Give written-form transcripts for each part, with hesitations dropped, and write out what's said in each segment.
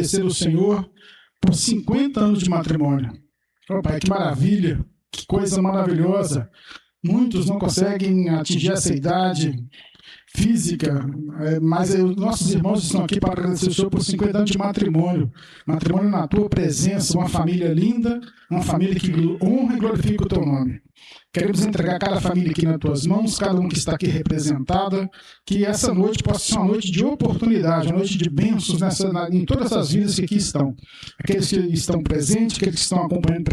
agradecer ao Senhor por 50 anos de matrimônio. Oh, Pai, que maravilha, que coisa maravilhosa. Muitos não conseguem atingir essa idade física, mas nossos irmãos estão aqui para agradecer o Senhor por 50 anos de matrimônio. Matrimônio na tua presença, uma família linda, uma família que honra e glorifica o teu nome. Queremos entregar cada família aqui nas tuas mãos, cada um que está aqui representada, que essa noite possa ser uma noite de oportunidade, uma noite de bênçãos em todas as vidas que aqui estão. Aqueles que estão presentes, aqueles que estão acompanhando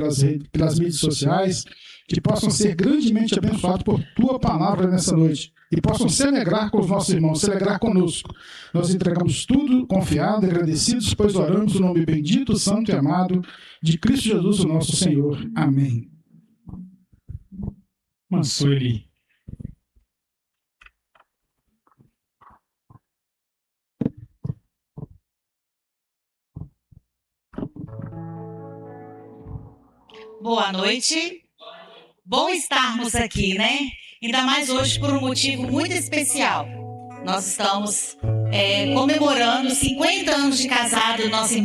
pelas mídias sociais, que possam ser grandemente abençoados por tua palavra nessa noite e possam se alegrar com os nossos irmãos, se alegrar conosco. Nós entregamos tudo confiado, agradecidos, pois oramos no nome bendito, santo e amado de Cristo Jesus, o nosso Senhor. Amém. Mansueli. Boa noite. Bom estarmos aqui, né? Ainda mais hoje por um motivo muito especial. Nós estamos comemorando 50 anos de casado nosso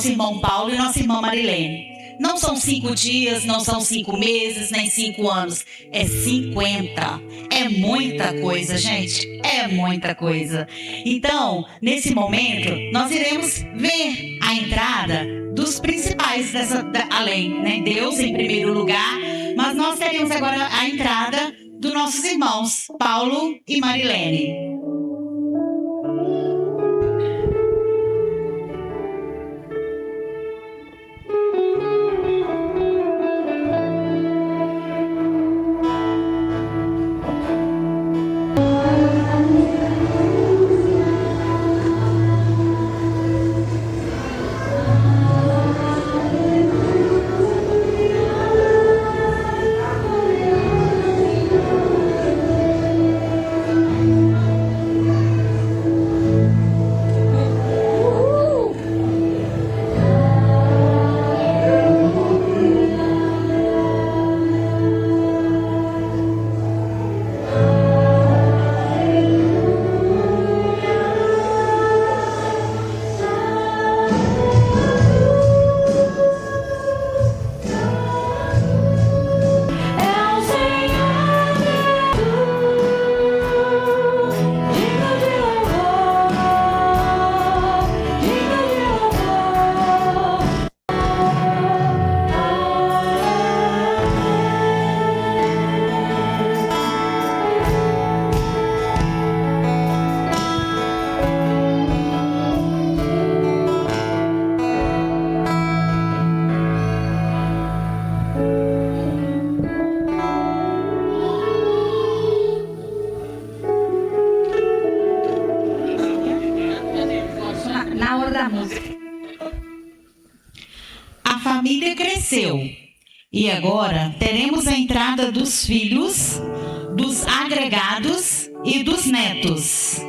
irmão Paulo e nossa irmã Marilene. Não são 5 dias, não são 5 meses, nem 5 anos. É 50. É muita coisa, gente. É muita coisa. Então, nesse momento, nós iremos ver a entrada dos principais além, né? Deus em primeiro lugar, mas nós teremos agora a entrada dos nossos irmãos Paulo e Marilene. E agora teremos a entrada dos filhos, dos agregados e dos netos.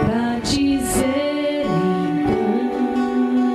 Pra dizer então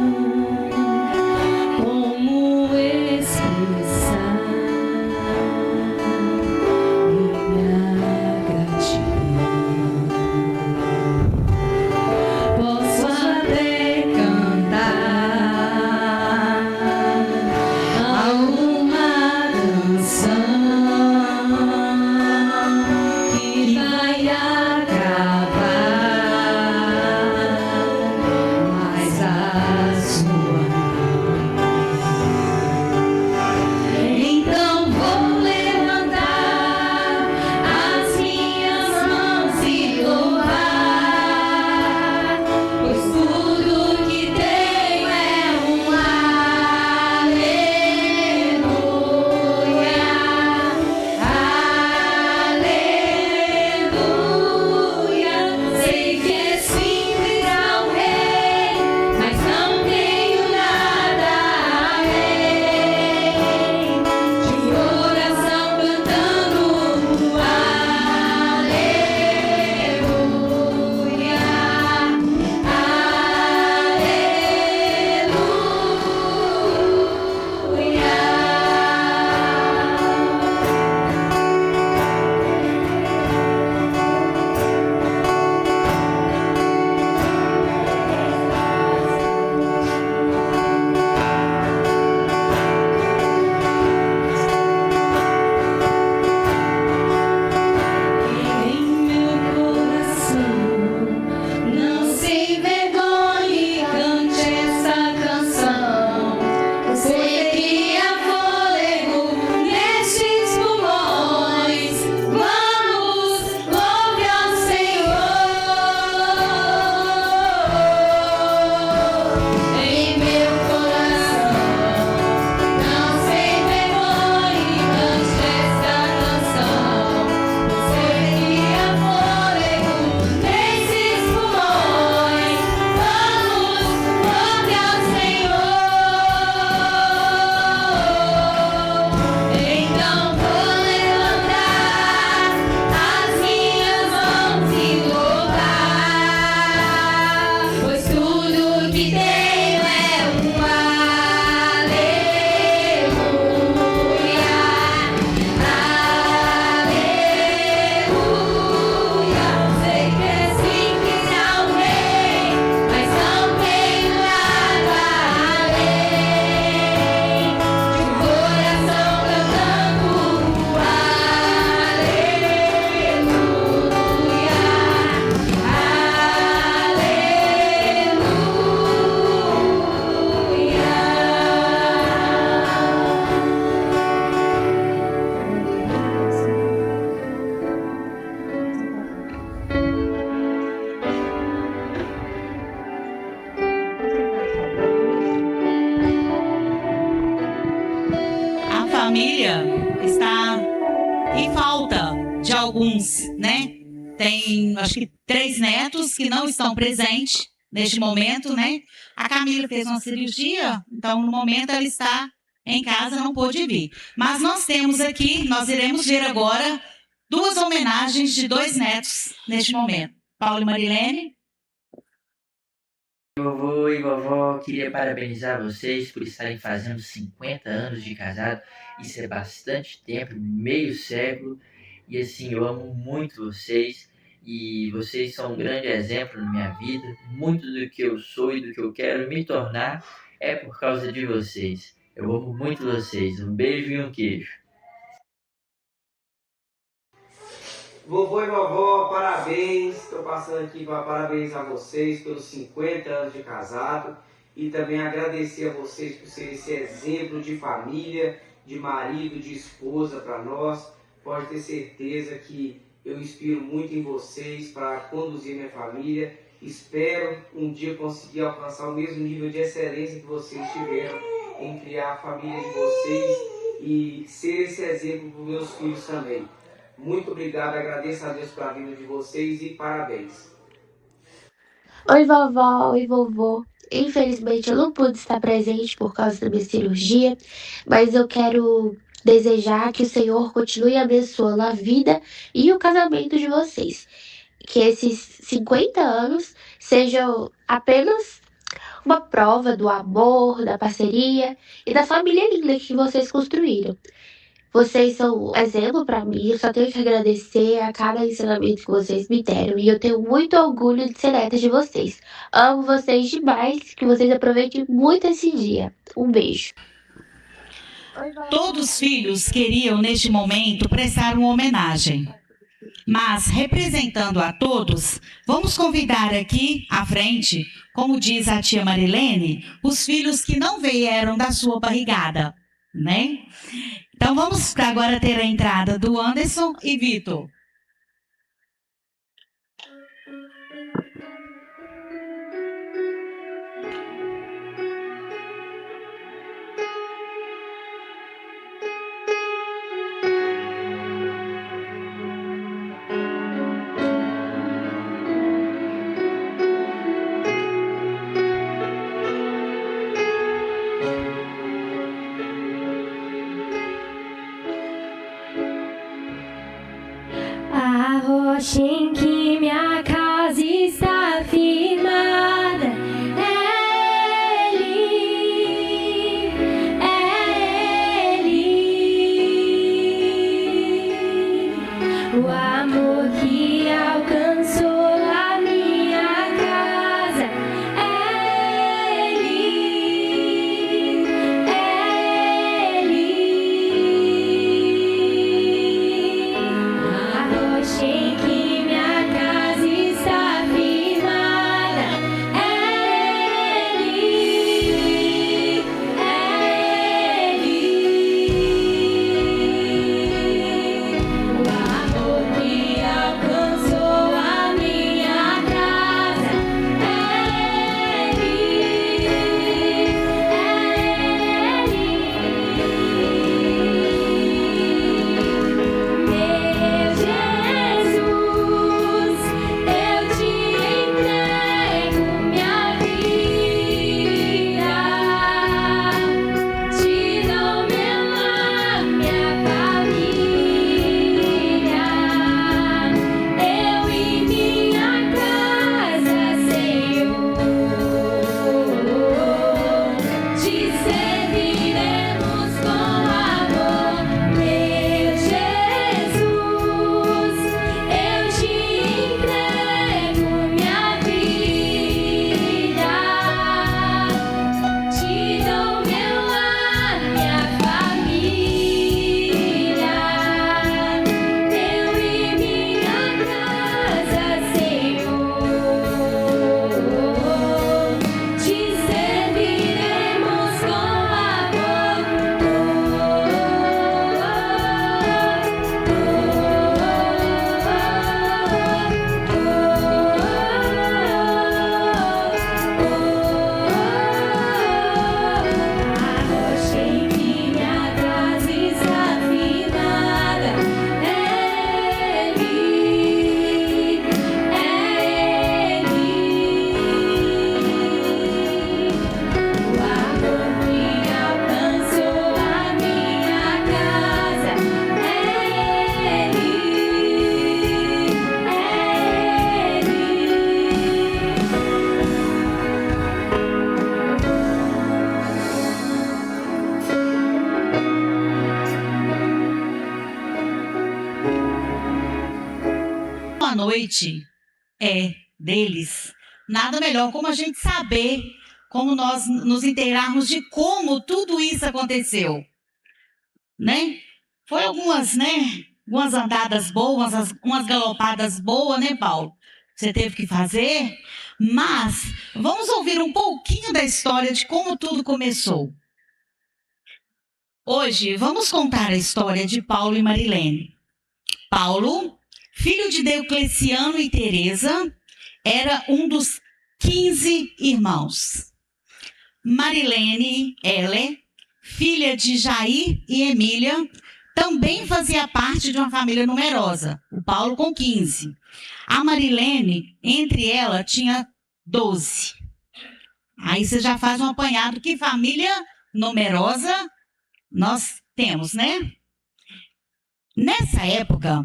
família está em falta de alguns, né? Tem, acho que 3 netos que não estão presentes neste momento, né? A Camila fez uma cirurgia, então no momento ela está em casa, não pôde vir. Mas nós temos aqui, nós iremos ver agora 2 homenagens de 2 netos neste momento. Paulo e Marilene. Vovô e vovó, queria parabenizar vocês por estarem fazendo 50 anos de casado. Isso é bastante tempo, meio século. E assim, eu amo muito vocês e vocês são um grande exemplo na minha vida. Muito do que eu sou e do que eu quero me tornar é por causa de vocês. Eu amo muito vocês. Um beijo e um queijo. Vovô e vovó, parabéns. Estou passando aqui para parabenizar vocês pelos 50 anos de casado e também agradecer a vocês por ser esse exemplo de família, de marido, de esposa para nós. Pode ter certeza que eu inspiro muito em vocês para conduzir minha família. Espero um dia conseguir alcançar o mesmo nível de excelência que vocês tiveram em criar a família de vocês e ser esse exemplo para os meus filhos também. Muito obrigado, agradeço a Deus pela vida de vocês e parabéns. Oi, vovó, oi, vovô. Infelizmente eu não pude estar presente por causa da minha cirurgia, mas eu quero desejar que o Senhor continue abençoando a vida e o casamento de vocês. Que esses 50 anos sejam apenas uma prova do amor, da parceria e da família linda que vocês construíram. Vocês são um exemplo para mim, eu só tenho que agradecer a cada ensinamento que vocês me deram e eu tenho muito orgulho de ser neta de vocês. Amo vocês demais, que vocês aproveitem muito esse dia. Um beijo. Todos os filhos queriam, neste momento, prestar uma homenagem. Mas, representando a todos, vamos convidar aqui à frente, como diz a tia Marilene, os filhos que não vieram da sua barrigada, né? Então vamos agora ter a entrada do Anderson e Vitor. A rocha em que minha casa está firmada é Ele, é Ele. O amor que alcançou a minha casa é Ele, é Ele. A rocha em que minha casa noite é deles. Nada melhor como a gente saber, como nós nos inteirarmos de como tudo isso aconteceu, né? Foi algumas andadas boas, umas galopadas boas, né, Paulo? Você teve que fazer, mas vamos ouvir um pouquinho da história de como tudo começou. Hoje, vamos contar a história de Paulo e Marilene. Paulo, filho de Diocleciano e Teresa, era um dos 15 irmãos. Marilene, filha de Jair e Emília, também fazia parte de uma família numerosa, o Paulo com 15. A Marilene, entre ela, tinha 12. Aí você já faz um apanhado. Que família numerosa nós temos, né? Nessa época,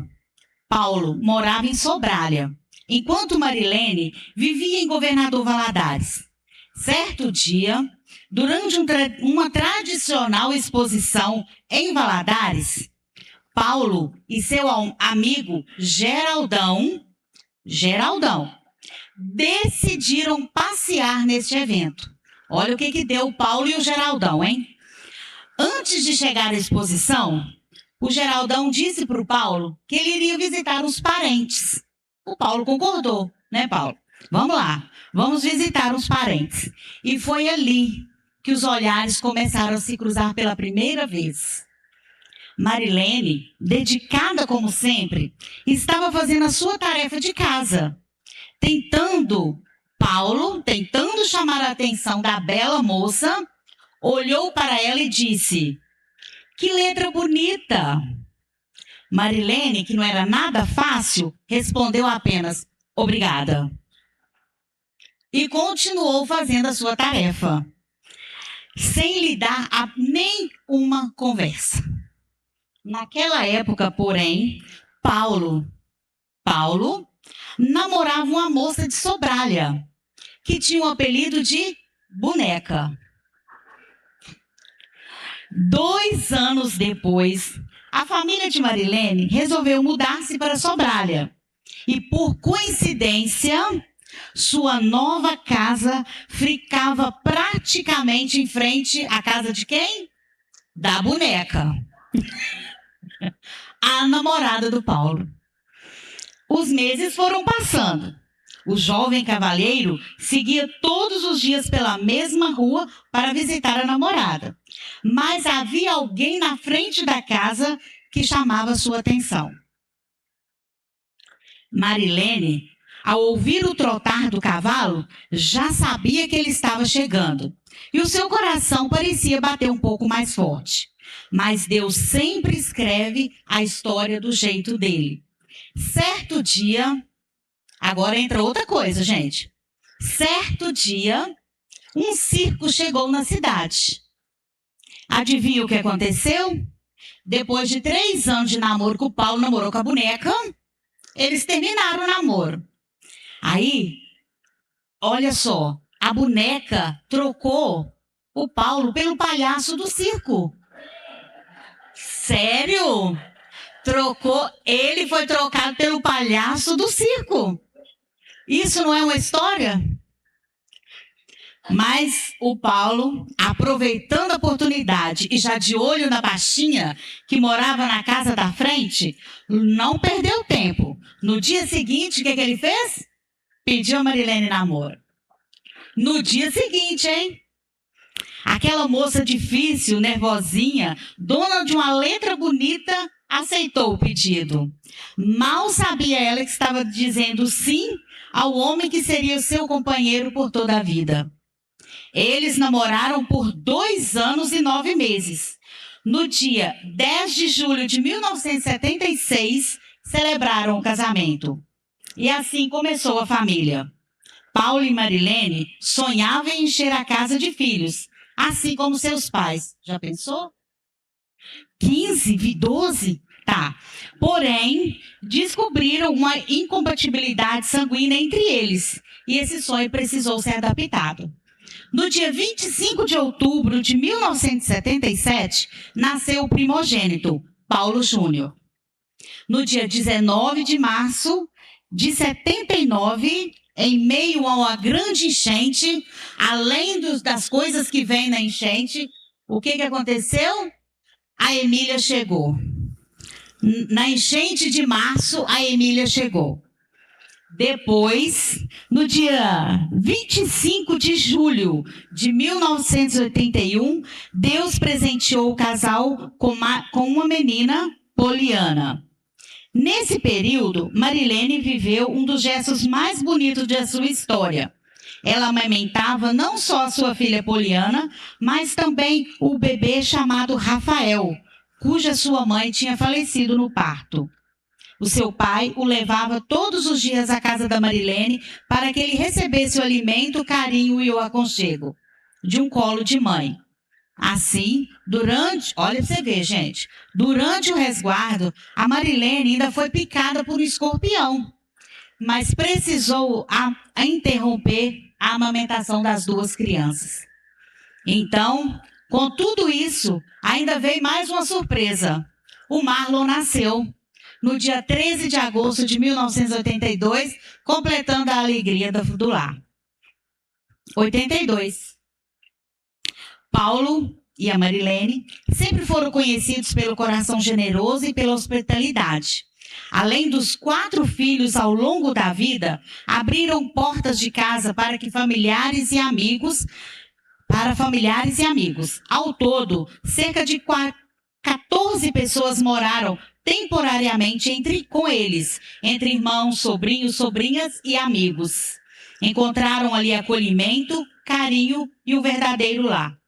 Paulo morava em Sobralha, enquanto Marilene vivia em Governador Valadares. Certo dia, durante uma tradicional exposição em Valadares, Paulo e seu amigo Geraldão decidiram passear neste evento. Olha o que deu o Paulo e o Geraldão, hein? Antes de chegar à exposição, o Geraldão disse para o Paulo que ele iria visitar os parentes. O Paulo concordou, né, Paulo? Vamos lá, vamos visitar os parentes. E foi ali que os olhares começaram a se cruzar pela primeira vez. Marilene, dedicada como sempre, estava fazendo a sua tarefa de casa, Paulo, tentando chamar a atenção da bela moça, olhou para ela e disse: "Que letra bonita!" Marilene, que não era nada fácil, respondeu apenas: "Obrigada." E continuou fazendo a sua tarefa, sem lhe dar nem uma conversa. Naquela época, porém, Paulo namorava uma moça de Sobralha, que tinha o apelido de Boneca. 2 anos depois, a família de Marilene resolveu mudar-se para Sobralha. E, por coincidência, sua nova casa ficava praticamente em frente à casa de quem? Da Boneca, a namorada do Paulo. Os meses foram passando. O jovem cavalheiro seguia todos os dias pela mesma rua para visitar a namorada. Mas havia alguém na frente da casa que chamava sua atenção. Marilene, ao ouvir o trotar do cavalo, já sabia que ele estava chegando. E o seu coração parecia bater um pouco mais forte. Mas Deus sempre escreve a história do jeito dele. Certo dia, agora entra outra coisa, gente. Certo dia, um circo chegou na cidade. Adivinha o que aconteceu? Depois de 3 anos de namoro que o Paulo namorou com a Boneca, eles terminaram o namoro. Aí, olha só, a Boneca trocou o Paulo pelo palhaço do circo. Sério? Ele foi trocado pelo palhaço do circo. Isso não é uma história? Mas o Paulo, aproveitando a oportunidade e já de olho na baixinha que morava na casa da frente, não perdeu tempo. No dia seguinte, o que ele fez? Pediu a Marilene namoro. No dia seguinte, hein? Aquela moça difícil, nervosinha, dona de uma letra bonita, aceitou o pedido. Mal sabia ela que estava dizendo sim ao homem que seria seu companheiro por toda a vida. Eles namoraram por 2 anos e 9 meses. No dia 10 de julho de 1976, celebraram o casamento. E assim começou a família. Paulo e Marilene sonhavam em encher a casa de filhos, assim como seus pais. Já pensou? 15, 12? Tá. Porém, descobriram uma incompatibilidade sanguínea entre eles. E esse sonho precisou ser adaptado. No dia 25 de outubro de 1977, nasceu o primogênito, Paulo Júnior. No dia 19 de março, de 79, em meio a uma grande enchente, além das coisas que vêm na enchente, o que aconteceu? A Emília chegou. Na enchente de março, a Emília chegou. Depois, no dia 25 de julho de 1981, Deus presenteou o casal com uma menina, Poliana. Nesse período, Marilene viveu um dos gestos mais bonitos de sua história. Ela amamentava não só a sua filha Poliana, mas também o bebê chamado Rafael, cuja sua mãe tinha falecido no parto. O seu pai o levava todos os dias à casa da Marilene para que ele recebesse o alimento, o carinho e o aconchego de um colo de mãe. Assim, olha pra você ver, gente, durante o resguardo, a Marilene ainda foi picada por um escorpião, mas precisou interromper a amamentação das duas crianças. Então, com tudo isso, ainda veio mais uma surpresa. O Marlon nasceu no dia 13 de agosto de 1982, completando a alegria do lar. 82. Paulo e a Marilene sempre foram conhecidos pelo coração generoso e pela hospitalidade. Além dos 4 filhos ao longo da vida, abriram portas de casa para familiares e amigos. Ao todo, cerca de 14 pessoas moraram temporariamente com eles, entre irmãos, sobrinhos, sobrinhas e amigos. Encontraram ali acolhimento, carinho e um verdadeiro lar.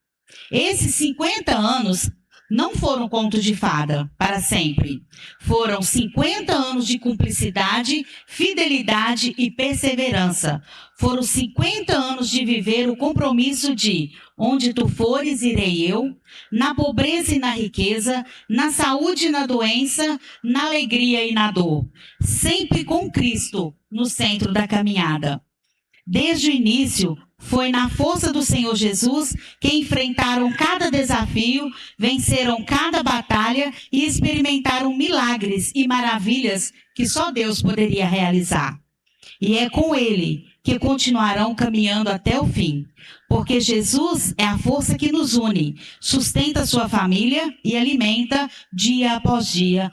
Esses 50 anos não foram contos de fada para sempre. Foram 50 anos de cumplicidade, fidelidade e perseverança. Foram 50 anos de viver o compromisso de onde tu fores, irei eu, na pobreza e na riqueza, na saúde e na doença, na alegria e na dor. Sempre com Cristo no centro da caminhada. Desde o início, foi na força do Senhor Jesus que enfrentaram cada desafio, venceram cada batalha e experimentaram milagres e maravilhas que só Deus poderia realizar. E é com Ele que continuarão caminhando até o fim, porque Jesus é a força que nos une, sustenta sua família e alimenta dia após dia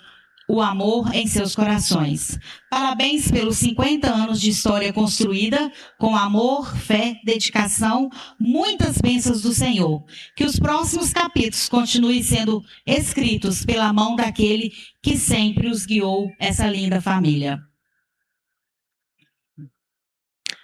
o amor em seus corações. Parabéns pelos 50 anos de história construída com amor, fé, dedicação, muitas bênçãos do Senhor. Que os próximos capítulos continuem sendo escritos pela mão daquele que sempre os guiou, essa linda família.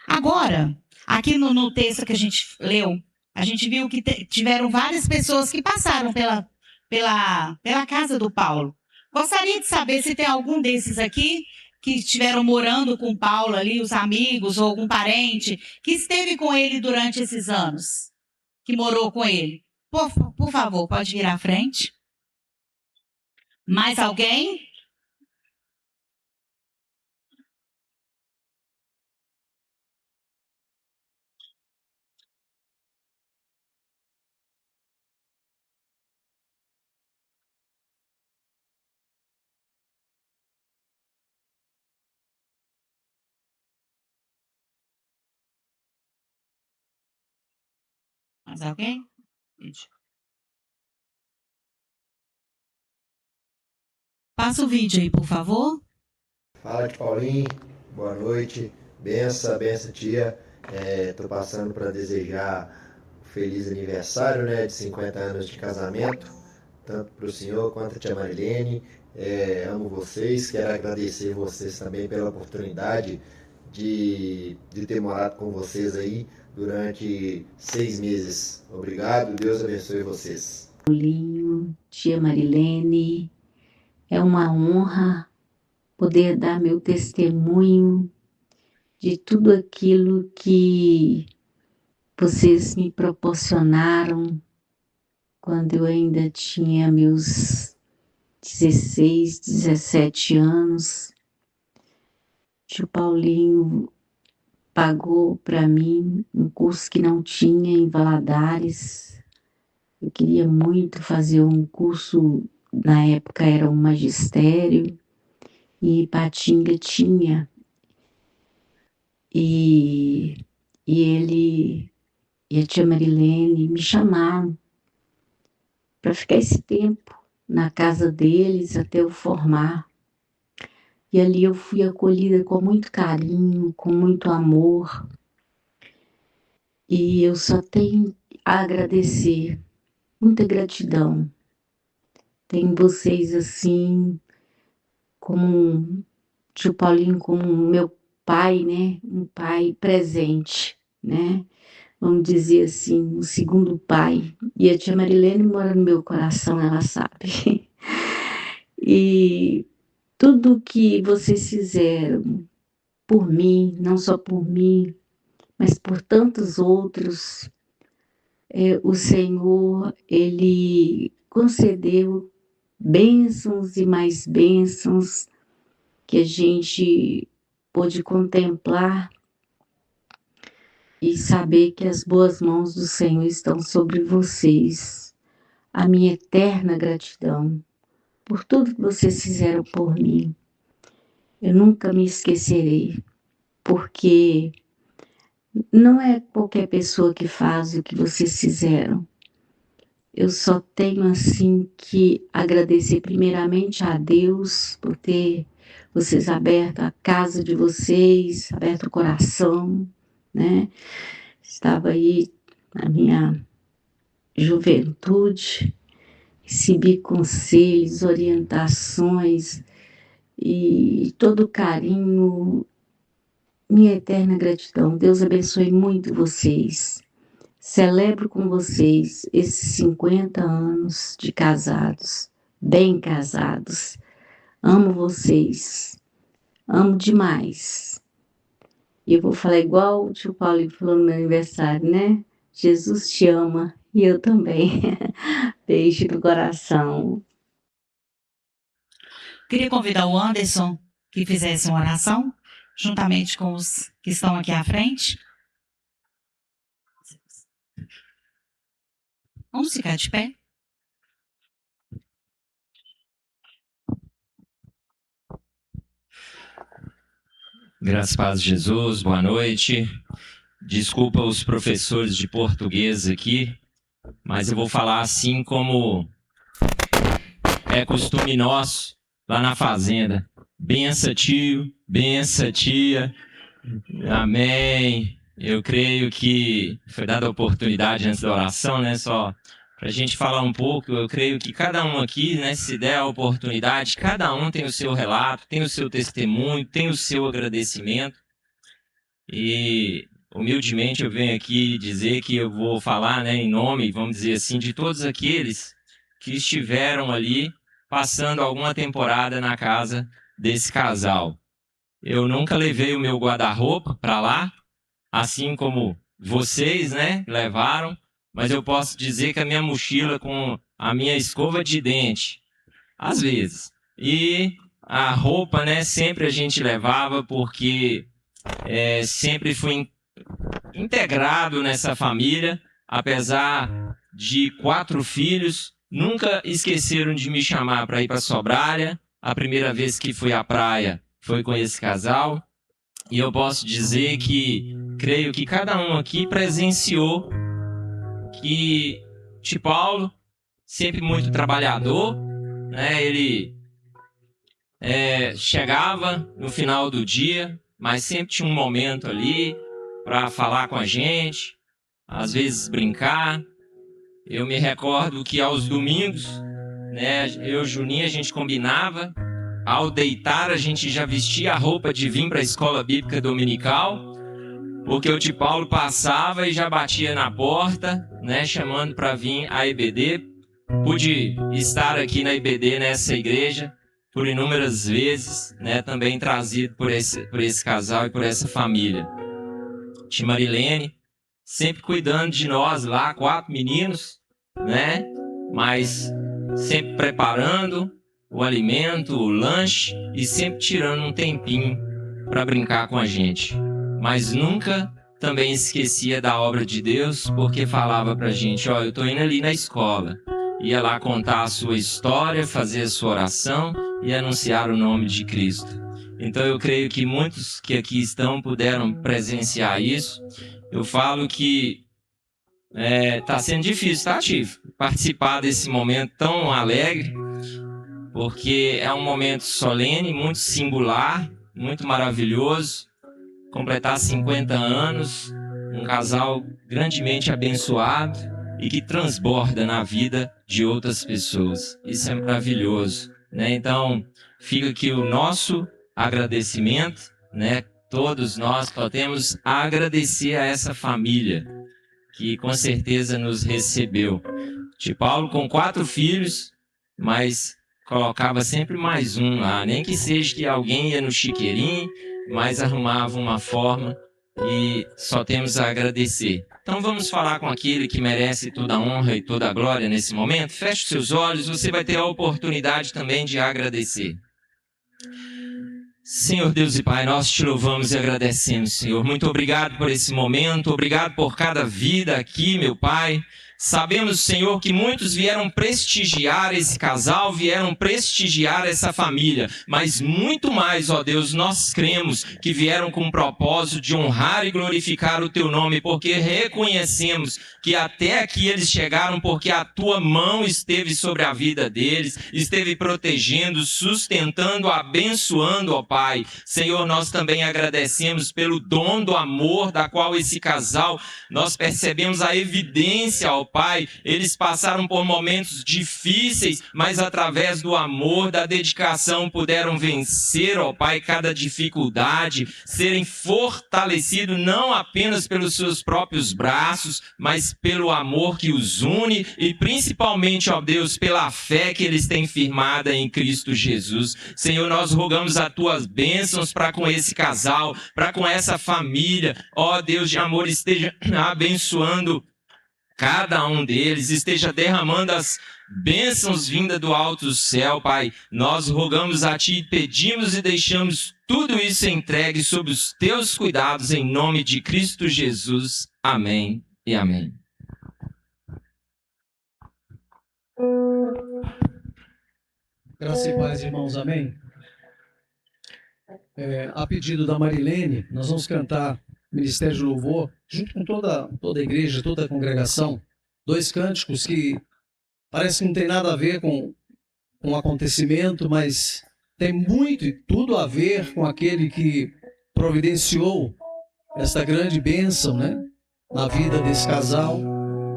Agora, aqui no texto que a gente leu, a gente viu que tiveram várias pessoas que passaram pela casa do Paulo. Gostaria de saber se tem algum desses aqui que estiveram morando com Paulo ali, os amigos ou algum parente que esteve com ele durante esses anos, que morou com ele. Por favor, pode vir à frente. Mais alguém? Mais alguém? Passa o vídeo aí, por favor. Fala de Paulinho, boa noite, benção tia. Tô passando para desejar um feliz aniversário, né, de 50 anos de casamento, tanto para o senhor quanto a tia Marilene. Amo vocês, quero agradecer vocês também pela oportunidade de ter morado com vocês aí durante 6 meses. Obrigado, Deus abençoe vocês. Paulinho, tia Marilene, é uma honra poder dar meu testemunho de tudo aquilo que vocês me proporcionaram quando eu ainda tinha meus 16, 17 anos. Tio Paulinho pagou para mim um curso que não tinha em Valadares. Eu queria muito fazer um curso, na época era um magistério, e Ipatinga tinha. E ele e a tia Marilene me chamaram para ficar esse tempo na casa deles até eu formar. E ali eu fui acolhida com muito carinho, com muito amor. E eu só tenho a agradecer, muita gratidão. Tenho vocês assim, como tio Paulinho, como meu pai, né? Um pai presente, né? Vamos dizer assim, um segundo pai. E a tia Marilene mora no meu coração, ela sabe. E tudo que vocês fizeram por mim, não só por mim, mas por tantos outros, o Senhor, Ele concedeu bênçãos e mais bênçãos que a gente pôde contemplar e saber que as boas mãos do Senhor estão sobre vocês. A minha eterna gratidão por tudo que vocês fizeram por mim. Eu nunca me esquecerei, porque não é qualquer pessoa que faz o que vocês fizeram. Eu só tenho assim que agradecer primeiramente a Deus por ter vocês aberto a casa de vocês, aberto o coração, né? Estava aí na minha juventude, recebi conselhos, orientações e todo o carinho. Minha eterna gratidão. Deus abençoe muito vocês. Celebro com vocês esses 50 anos de casados, bem casados. Amo vocês. Amo demais. E eu vou falar igual o tio Paulo falou no meu aniversário, né? Jesus te ama e eu também. Beijo no coração. Queria convidar o Anderson que fizesse uma oração, juntamente com os que estão aqui à frente. Vamos ficar de pé. Graças a paz de Jesus, boa noite. Desculpa os professores de português aqui, mas eu vou falar assim como é costume nosso lá na fazenda. Bença tio, bença tia, amém. Eu creio que foi dada a oportunidade antes da oração, né, só para a gente falar um pouco. Eu creio que cada um aqui, né, se der a oportunidade, cada um tem o seu relato, tem o seu testemunho, tem o seu agradecimento. E humildemente eu venho aqui dizer que eu vou falar, né, em nome, vamos dizer assim, de todos aqueles que estiveram ali passando alguma temporada na casa desse casal. Eu nunca levei o meu guarda-roupa para lá, assim como vocês, né, levaram, mas eu posso dizer que a minha mochila com a minha escova de dente, às vezes, e a roupa, né, sempre a gente levava porque sempre fui integrado nessa família, apesar de 4 filhos, nunca esqueceram de me chamar para ir para Sobralha. A primeira vez que fui à praia foi com esse casal, e eu posso dizer que creio que cada um aqui presenciou que tio Paulo, sempre muito trabalhador, né? Ele chegava no final do dia, mas sempre tinha um momento ali para falar com a gente, às vezes brincar. Eu me recordo que aos domingos, né, eu e o Juninho, a gente combinava. Ao deitar, a gente já vestia a roupa de vir para a escola bíblica dominical, porque o tio Paulo passava e já batia na porta, né, chamando para vir à EBD. Pude estar aqui na EBD, nessa igreja, por inúmeras vezes, né, também trazido por esse casal e por essa família. Tia Marilene, sempre cuidando de nós lá, 4 meninos, né, mas sempre preparando o alimento, o lanche, e sempre tirando um tempinho para brincar com a gente. Mas nunca também esquecia da obra de Deus, porque falava pra gente, ó, eu tô indo ali na escola. Ia lá contar a sua história, fazer a sua oração e anunciar o nome de Cristo. Então eu creio que muitos que aqui estão puderam presenciar isso. Eu falo que está sendo difícil, tá, Ativo? Participar desse momento tão alegre, porque é um momento solene, muito singular, muito maravilhoso. Completar 50 anos, um casal grandemente abençoado e que transborda na vida de outras pessoas. Isso é maravilhoso, né? Então, fica aqui o nosso agradecimento, né? Todos nós podemos agradecer a essa família que com certeza nos recebeu. Tio Paulo com 4 filhos, mas colocava sempre mais um lá, nem que seja que alguém ia no chiqueirinho, mas arrumava uma forma, e só temos a agradecer. Então vamos falar com aquele que merece toda a honra e toda a glória nesse momento. Feche os seus olhos, você vai ter a oportunidade também de agradecer. Senhor Deus e Pai, nós te louvamos e agradecemos, Senhor. Muito obrigado por esse momento, obrigado por cada vida aqui, meu Pai. Sabemos, Senhor, que muitos vieram prestigiar esse casal, vieram prestigiar essa família, mas muito mais, ó Deus, nós cremos que vieram com o propósito de honrar e glorificar o Teu nome, porque reconhecemos que até aqui eles chegaram porque a Tua mão esteve sobre a vida deles, esteve protegendo, sustentando, abençoando, ó Pai. Senhor, nós também agradecemos pelo dom do amor da qual esse casal, nós percebemos a evidência, ó Pai, eles passaram por momentos difíceis, mas através do amor, da dedicação, puderam vencer, ó Pai, cada dificuldade, serem fortalecidos não apenas pelos seus próprios braços, mas pelo amor que os une e principalmente, ó Deus, pela fé que eles têm firmada em Cristo Jesus. Senhor, nós rogamos as Tuas bênçãos para com esse casal, para com essa família, ó Deus de amor, esteja abençoando cada um deles, esteja derramando as bênçãos vindas do alto do céu, Pai. Nós rogamos a Ti, pedimos e deixamos tudo isso entregue sob os Teus cuidados, em nome de Cristo Jesus. Amém e amém. Graça e paz, irmãos, amém. A pedido da Marilene, nós vamos cantar Ministério de Louvor, junto com toda a igreja, toda a congregação, 2 cânticos que parece que não tem nada a ver com o acontecimento, mas tem muito e tudo a ver com aquele que providenciou esta grande bênção, né, na vida desse casal,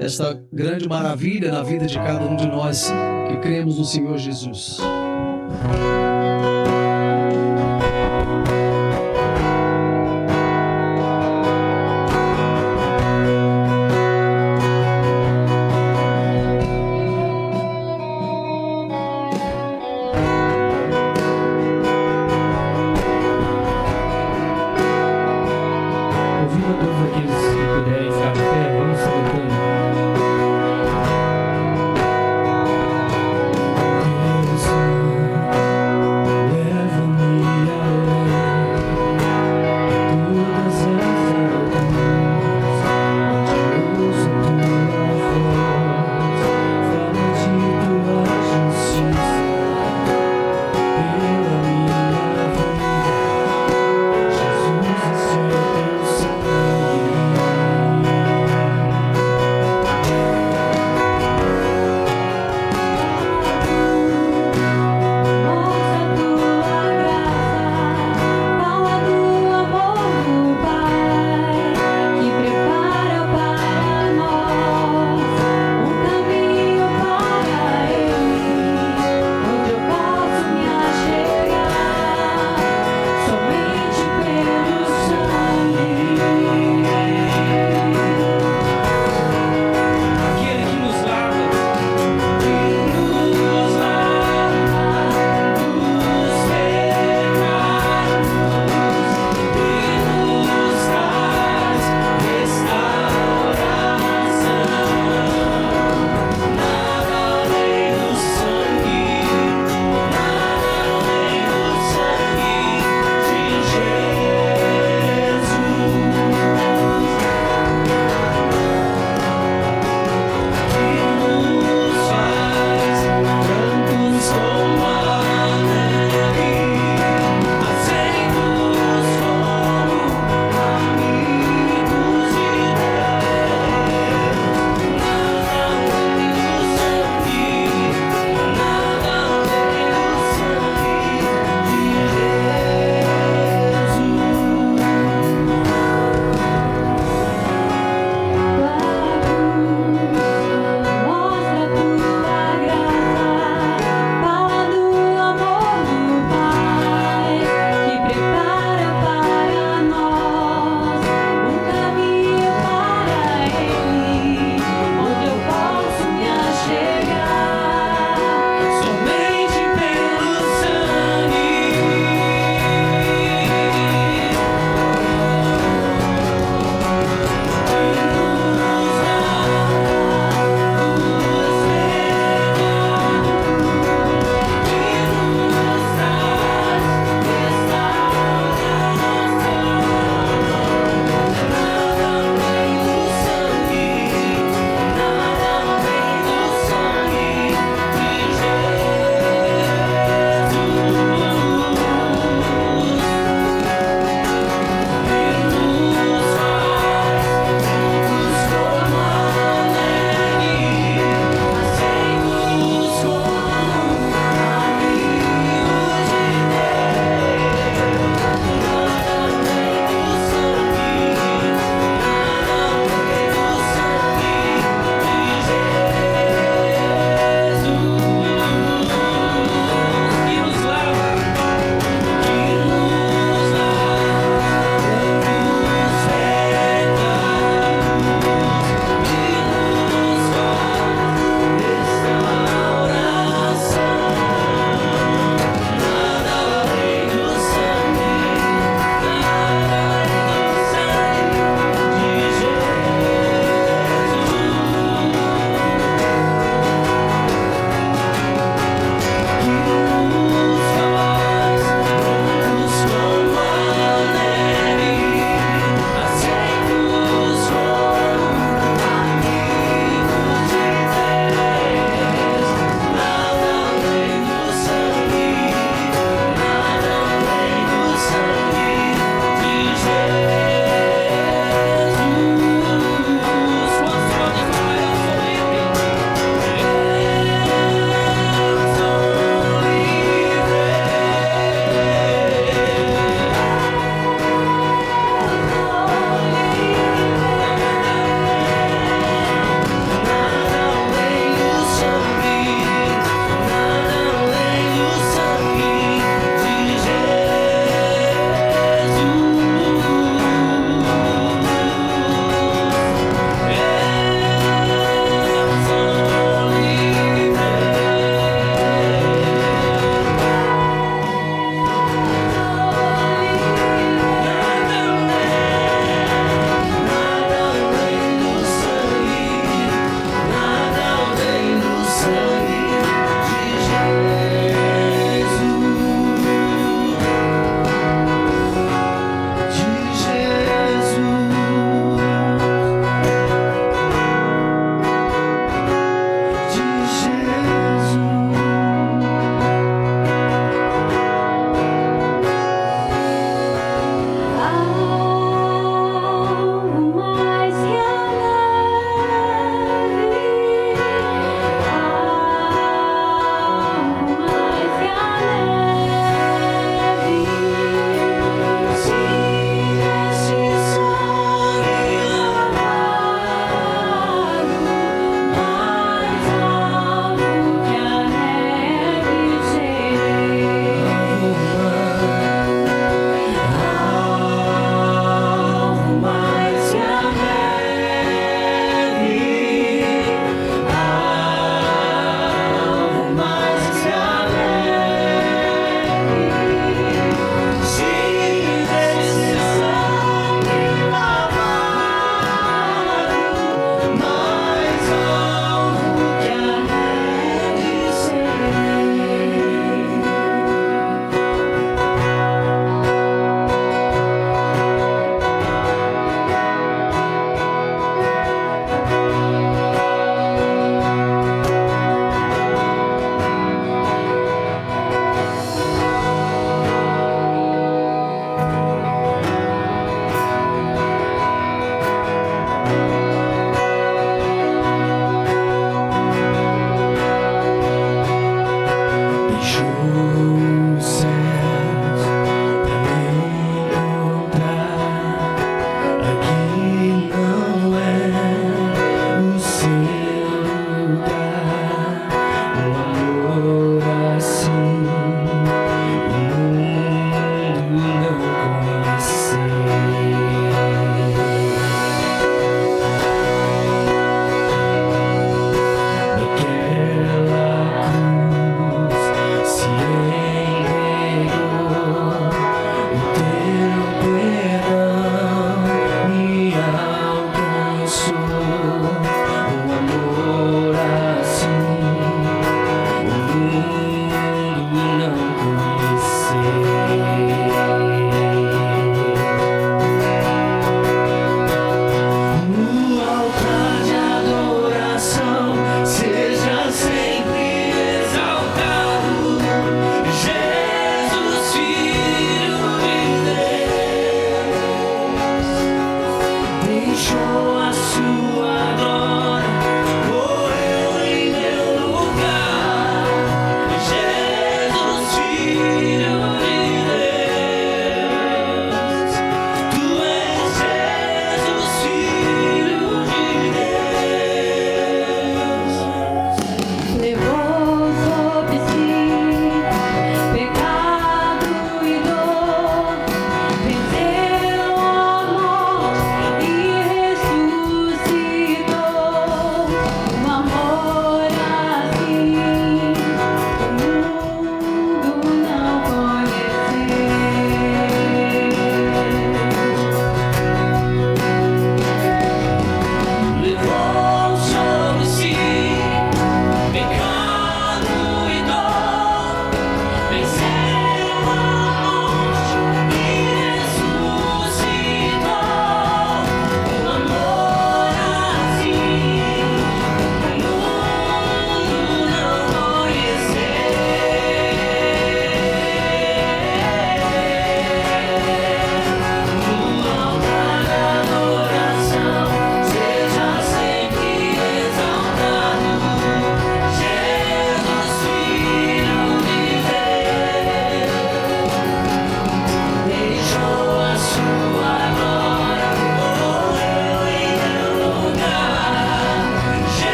esta grande maravilha na vida de cada um de nós que cremos no Senhor Jesus. Deus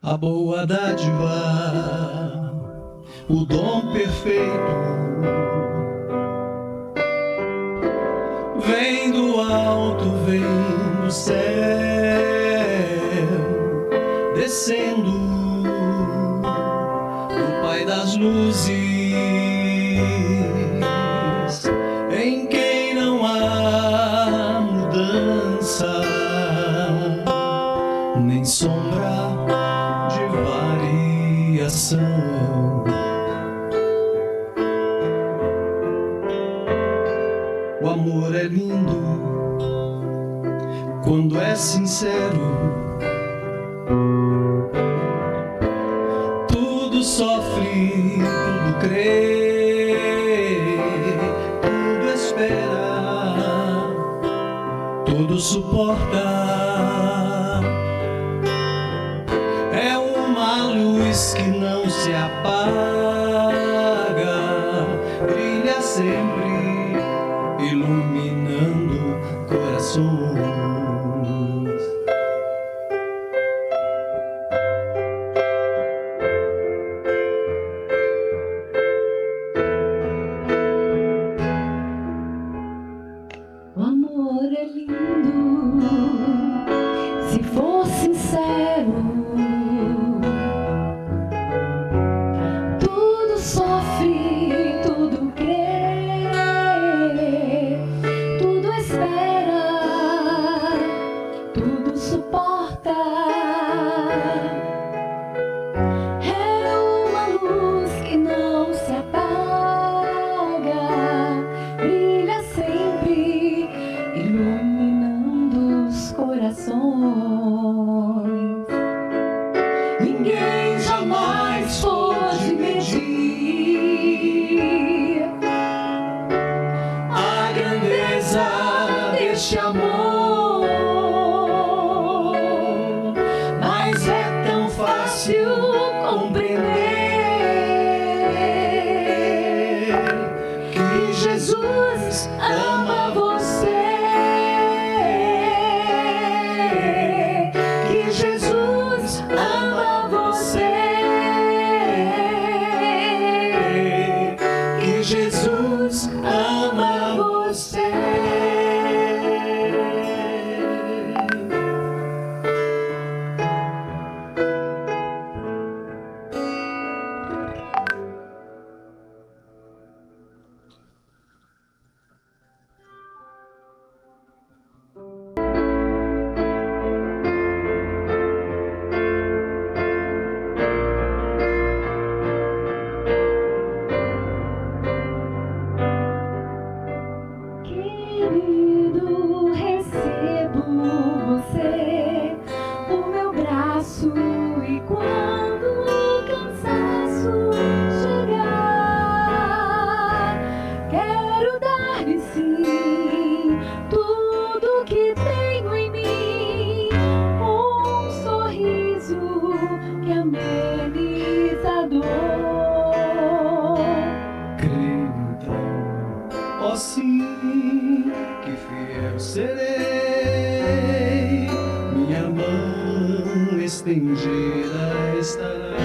A boa dádiva, o dom perfeito, vem do alto, vem do céu, descendo do Pai das luzes, em quem não há mudança, nem sombra de variação. O amor é lindo quando é sincero, tudo sofre, tudo crê, tudo espera, tudo suporta. Que não se apaga, brilha sempre, iluminando corações. O amor é lindo, se for sincero. Sofre, tudo crê, tudo espera, tudo suporta. É uma luz que não se apaga, brilha sempre, iluminando os corações. Ninguém jamais pode medir este amor, mas é tão fácil compreender que Jesus ama você, que Jesus ama você, que Jesus ama você. Querido, recebo você por meu braço, e quando o cansaço chegar, quero dar-lhe sim tudo que tenho em mim, um sorriso que ameniza a dor. Creio então, ó sim, que fiel serei, minha mão estendida estará.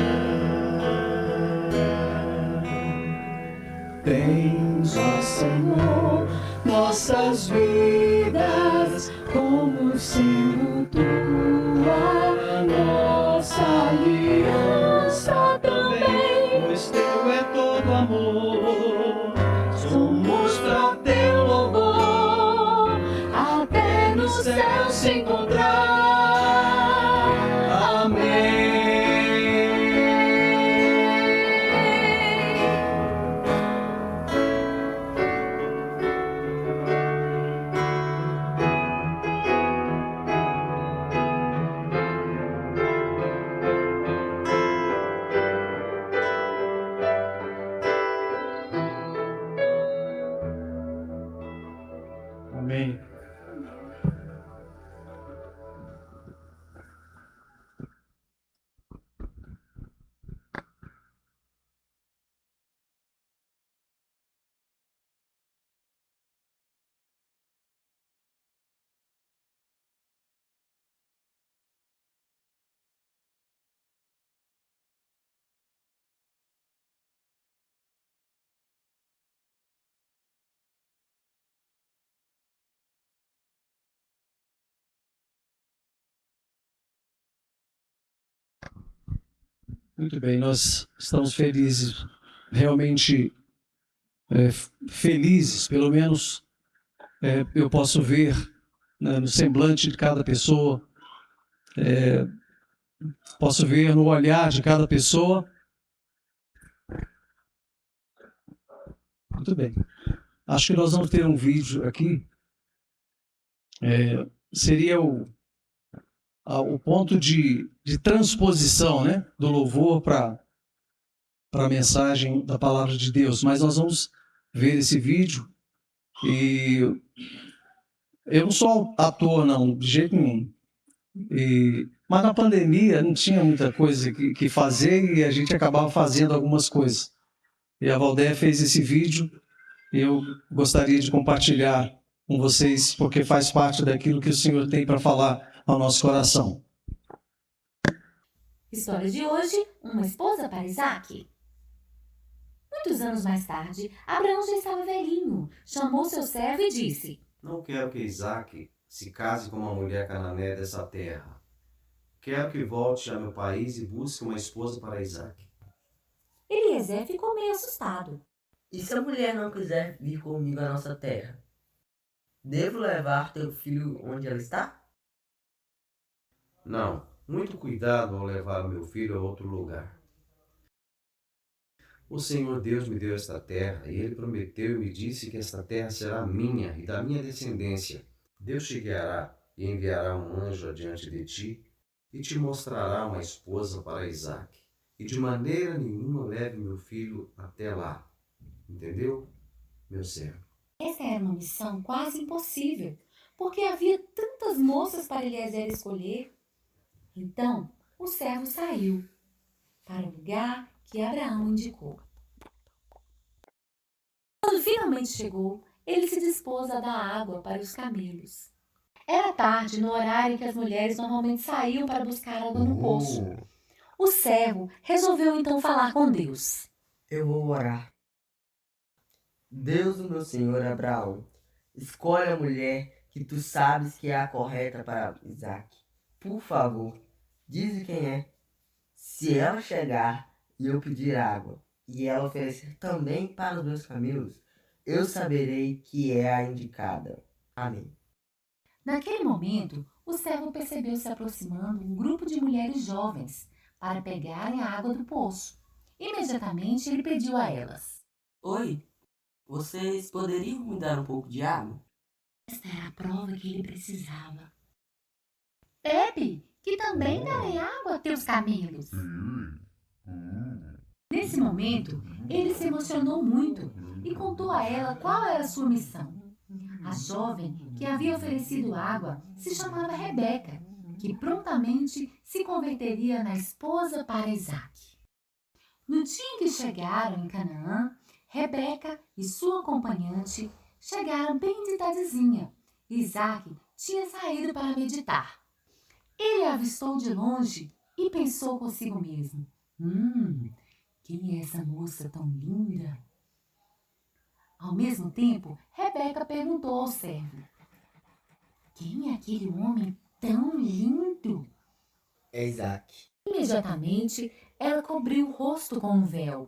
Tens, ó Senhor, nossas vidas como sendo tua, nossa aliança também, pois teu é todo amor. Somos pra teu louvor, até no céu se encontrar. Amém. Amém. Muito bem, nós estamos felizes, realmente felizes, pelo menos eu posso ver, né, no semblante de cada pessoa, posso ver no olhar de cada pessoa. Muito bem, acho que nós vamos ter um vídeo aqui, seria o ponto de transposição, né, do louvor para a mensagem da palavra de Deus. Mas nós vamos ver esse vídeo e eu não sou ator, não, de jeito nenhum. Mas na pandemia não tinha muita coisa que fazer e a gente acabava fazendo algumas coisas. E a Valdé fez esse vídeo e eu gostaria de compartilhar com vocês, porque faz parte daquilo que o Senhor tem para falar ao nosso coração. História de hoje, uma esposa para Isaac. Muitos anos mais tarde, Abraão já estava velhinho, chamou seu servo e disse: Não quero que Isaac se case com uma mulher cananeia dessa terra. Quero que volte a meu país e busque uma esposa para Isaac. Eliezer ficou meio assustado. E se a mulher não quiser vir comigo à nossa terra? Devo levar teu filho onde ela está? Não, muito cuidado ao levar o meu filho a outro lugar. O Senhor Deus me deu esta terra, e Ele prometeu e me disse que esta terra será minha e da minha descendência. Deus te guiará e enviará um anjo adiante de ti, e te mostrará uma esposa para Isaac. E de maneira nenhuma leve meu filho até lá. Entendeu, meu servo? Essa era uma missão quase impossível, porque havia tantas moças para Eliezer escolher. Então, o servo saiu para o lugar que Abraão indicou. Quando finalmente chegou, ele se dispôs a dar água para os camelos. Era tarde, no horário em que as mulheres normalmente saíam para buscar água no poço. O servo resolveu então falar com Deus. Eu vou orar. Deus do meu senhor Abraão, escolhe a mulher que tu sabes que é a correta para Isaac. Por favor, dize quem é. Se ela chegar e eu pedir água, e ela oferecer também para os meus camelos, eu saberei que é a indicada. Amém. Naquele momento, o servo percebeu se aproximando um grupo de mulheres jovens para pegarem a água do poço. Imediatamente ele pediu a elas: Oi, vocês poderiam me dar um pouco de água? Esta era a prova que ele precisava. Bebe, que também darei água a teus camelos. Nesse momento, ele se emocionou muito e contou a ela qual era a sua missão. A jovem que havia oferecido água se chamava Rebeca, que prontamente se converteria na esposa para Isaac. No dia em que chegaram em Canaã, Rebeca e sua acompanhante chegaram bem de tardezinha. Isaac tinha saído para meditar. Ele a avistou de longe e pensou consigo mesmo: quem é essa moça tão linda? Ao mesmo tempo, Rebeca perguntou ao servo: quem é aquele homem tão lindo? É Isaac. Imediatamente, ela cobriu o rosto com um véu.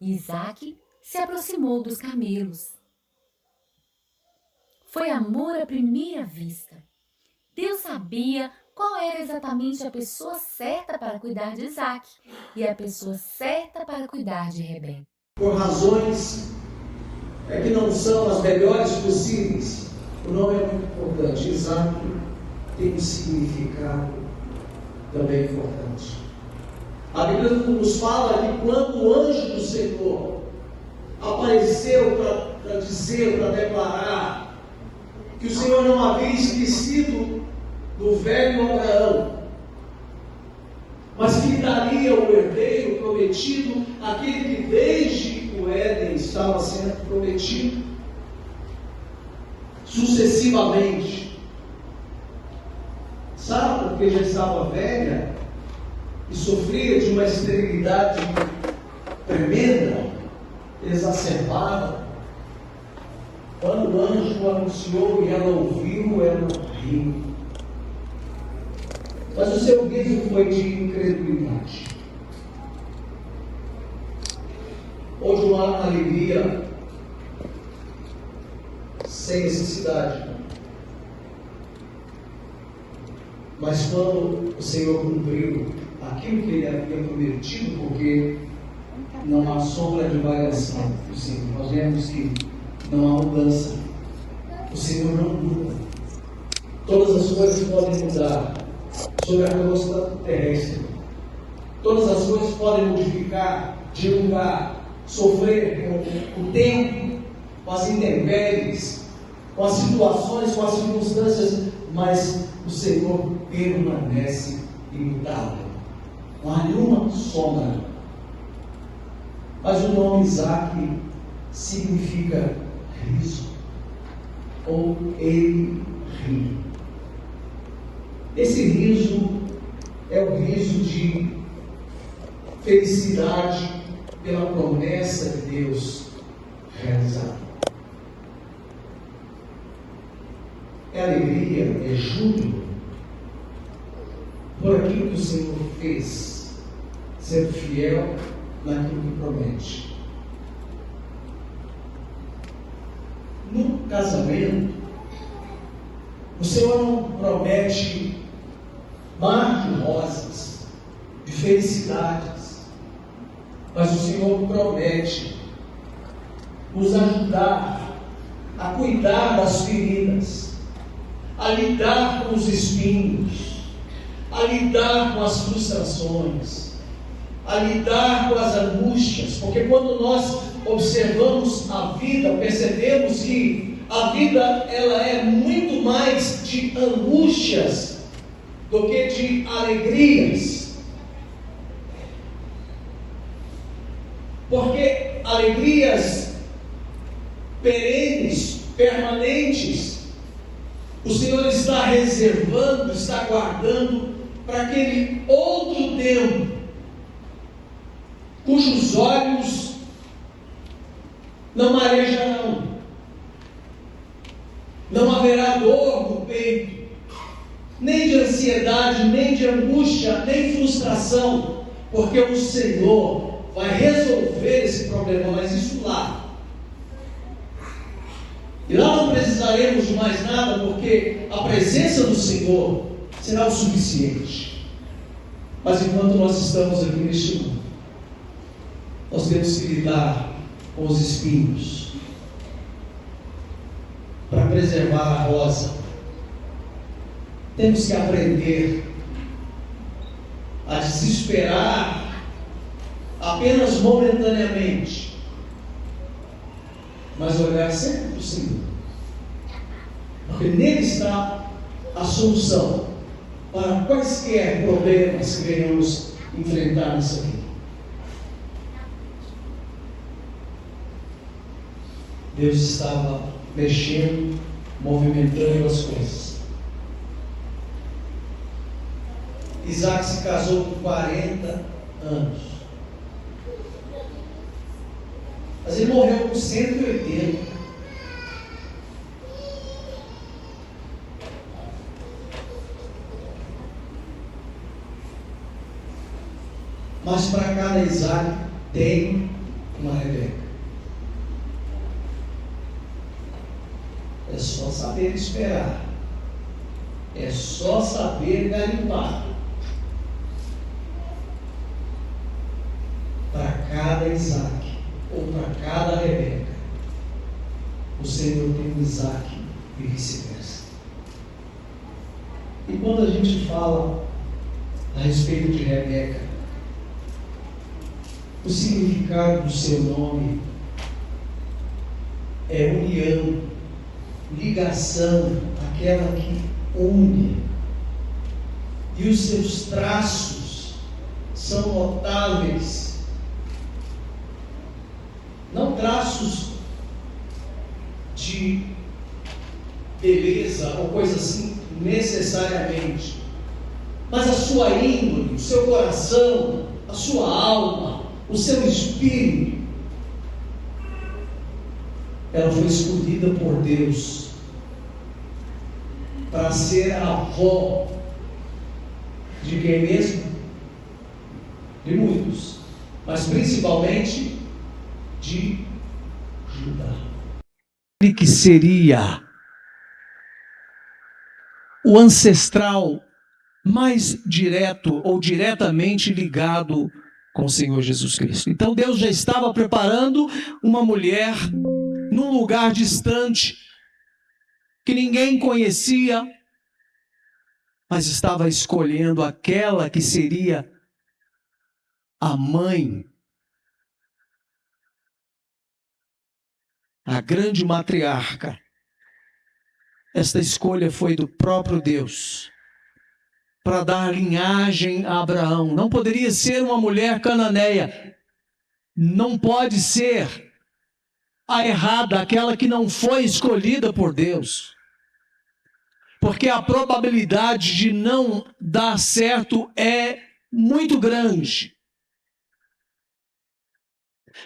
Isaac se aproximou dos camelos. Foi amor à primeira vista. Deus sabia qual era exatamente a pessoa certa para cuidar de Isaac e a pessoa certa para cuidar de Rebeca. Por razões que não são as melhores possíveis, o nome é muito importante. Isaac tem um significado também importante. A Bíblia nos fala que quando o anjo do Senhor apareceu para dizer, para declarar que o Senhor não havia esquecido do velho Abraão, mas que daria o herdeiro prometido, aquele que desde o Éden estava sendo prometido sucessivamente. Sabe porque já estava velha e sofria de uma esterilidade tremenda, exacerbada? Quando o anjo anunciou e ela ouviu, ela riu. Mas o seu riso foi de incredulidade. Ou de uma alegria sem necessidade. Mas quando o Senhor cumpriu aquilo que Ele havia prometido, porque não há sombra de variação do Senhor, nós vemos que não há mudança. O Senhor não muda. Todas as coisas podem mudar sobre a crosta terrestre. Todas as coisas podem modificar de lugar, sofrer com o tempo, com as intempéries, com as situações, com as circunstâncias, mas o Senhor permanece imutável. Não há nenhuma sombra. Mas o nome Isaac significa riso, ou ele ri. Esse riso é o riso de felicidade pela promessa de Deus realizada. É alegria, é júbilo por aquilo que o Senhor fez, sendo fiel naquilo que promete. No casamento, o Senhor não promete mar de rosas, de felicidades, mas o Senhor promete nos ajudar a cuidar das feridas, a lidar com os espinhos, a lidar com as frustrações, a lidar com as angústias, porque quando nós observamos a vida, percebemos que a vida ela é muito mais de angústias do que de alegrias. Porque alegrias perenes, permanentes, o Senhor está reservando, está guardando para aquele outro tempo, cujos olhos não marejarão, não haverá dor no peito, nem de ansiedade, nem de angústia, nem frustração, porque o Senhor vai resolver esse problema, mas isso lá. E lá não precisaremos de mais nada, porque a presença do Senhor será o suficiente. Mas enquanto nós estamos aqui neste mundo, nós temos que lidar com os espinhos para preservar a rosa. Temos que aprender a desesperar apenas momentaneamente, mas olhar sempre para o Senhor, porque nele está a solução para quaisquer problemas que venhamos enfrentar nessa vida. Deus estava mexendo, movimentando as coisas. Isaac se casou com 40 anos. Mas ele morreu com 180. Mas para cada Isaac tem uma Rebeca. É só saber esperar. É só saber garimpar. Para cada Isaac, ou para cada Rebeca, o Senhor tem um Isaac e vice-versa. E quando a gente fala a respeito de Rebeca, o significado do seu nome é união, ligação, aquela que une. E os seus traços são notáveis. Não traços de beleza ou coisa assim necessariamente, mas a sua índole, o seu coração, a sua alma, o seu espírito. Ela foi escolhida por Deus para ser a avó de quem mesmo? De muitos, mas principalmente de Judá. Ele que seria o ancestral mais direto ou diretamente ligado com o Senhor Jesus Cristo. Então Deus já estava preparando uma mulher num lugar distante, que ninguém conhecia, mas estava escolhendo aquela que seria a mãe, a grande matriarca. Esta escolha foi do próprio Deus, para dar linhagem a Abraão. Não poderia ser uma mulher cananeia, não pode ser a errada, aquela que não foi escolhida por Deus. Porque a probabilidade de não dar certo é muito grande.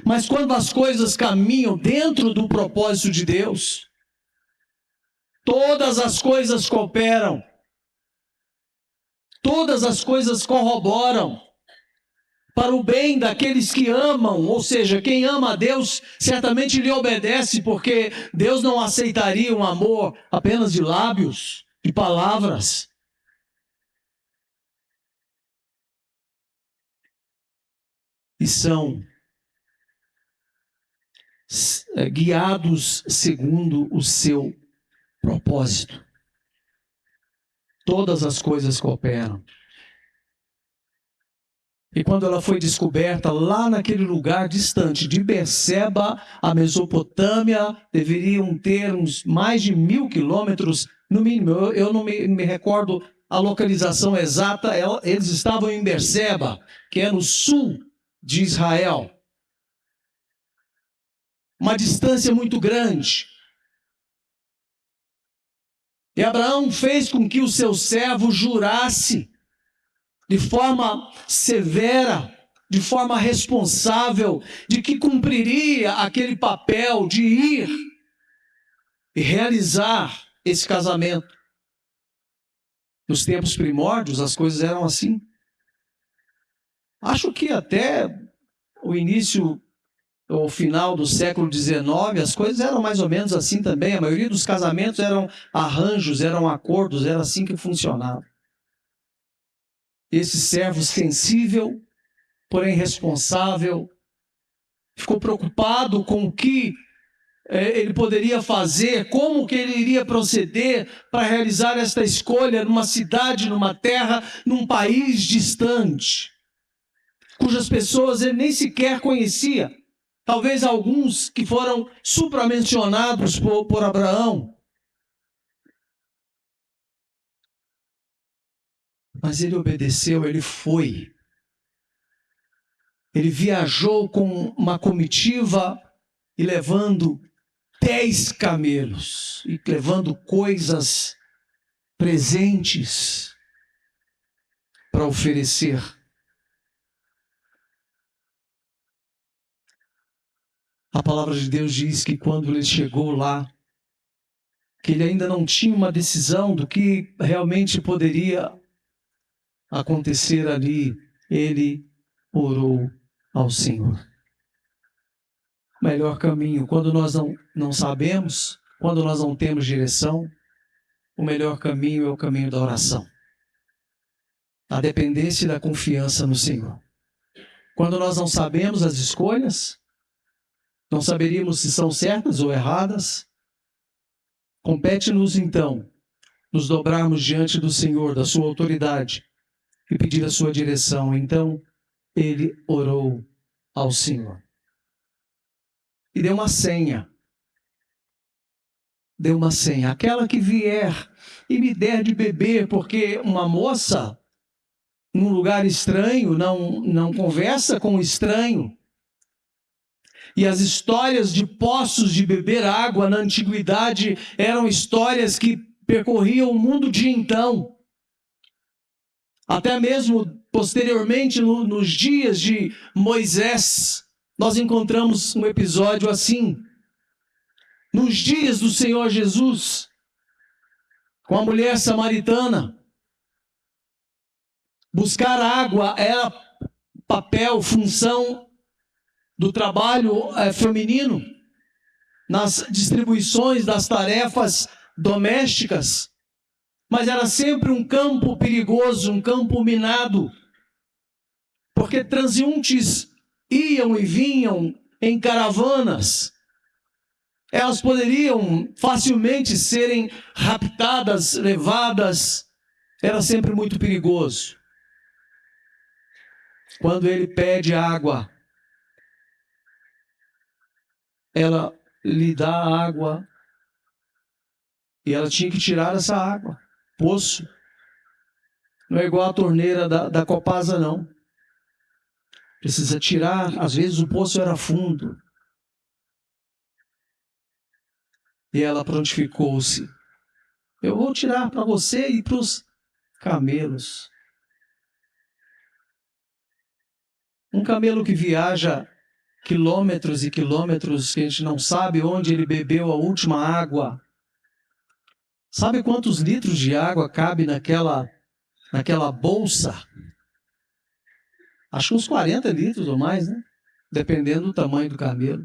Mas quando as coisas caminham dentro do propósito de Deus, todas as coisas cooperam, todas as coisas corroboram para o bem daqueles que amam, ou seja, quem ama a Deus certamente lhe obedece, porque Deus não aceitaria um amor apenas de lábios, de palavras. E são guiados segundo o seu propósito. Todas as coisas cooperam. E quando ela foi descoberta lá naquele lugar distante de Berseba, a Mesopotâmia, deveriam ter uns mais de 1.000 quilômetros, no mínimo. Eu não me recordo a localização exata. Eles estavam em Berseba, que é no sul de Israel. Uma distância muito grande. E Abraão fez com que o seu servo jurasse de forma severa, de forma responsável, de que cumpriria aquele papel de ir e realizar esse casamento. Nos tempos primórdios as coisas eram assim. Acho que até o início ou final do século XIX, as coisas eram mais ou menos assim também. A maioria dos casamentos eram arranjos, eram acordos, era assim que funcionava. Esse servo sensível, porém responsável, ficou preocupado com o que ele poderia fazer, como que ele iria proceder para realizar esta escolha numa cidade, numa terra, num país distante, cujas pessoas ele nem sequer conhecia. Talvez alguns que foram supramencionados por Abraão. Mas ele obedeceu, ele foi. Ele viajou com uma comitiva e levando 10 camelos, e levando coisas, presentes para oferecer. A palavra de Deus diz que quando ele chegou lá, que ele ainda não tinha uma decisão do que realmente poderia acontecer ali, ele orou ao Senhor. O melhor caminho, quando nós não sabemos, quando nós não temos direção, o melhor caminho é o caminho da oração. A dependência e da confiança no Senhor. Quando nós não sabemos as escolhas, não saberíamos se são certas ou erradas, compete-nos então nos dobrarmos diante do Senhor, da sua autoridade, e pedir a sua direção. Então, ele orou ao Senhor. E deu uma senha. deu uma senha: aquela que vier e me der de beber, porque uma moça, num lugar estranho, não conversa com o estranho. E as histórias de poços de beber água na antiguidade eram histórias que percorriam o mundo de então. Até mesmo posteriormente, nos dias de Moisés, nós encontramos um episódio assim. Nos dias do Senhor Jesus, com a mulher samaritana, buscar água era papel, função do trabalho feminino, nas distribuições das tarefas domésticas, mas era sempre um campo perigoso, um campo minado, porque transeuntes iam e vinham em caravanas. Elas poderiam facilmente serem raptadas, levadas. Era sempre muito perigoso. Quando ele pede água, ela lhe dá água e ela tinha que tirar essa água. Poço. Não é igual a torneira da Copasa, não. Precisa tirar. Às vezes o poço era fundo. E ela prontificou-se: eu vou tirar para você e para os camelos. Um camelo que viaja quilômetros e quilômetros, que a gente não sabe onde ele bebeu a última água. Sabe quantos litros de água cabe naquela bolsa? Acho que uns 40 litros ou mais, né? Dependendo do tamanho do camelo.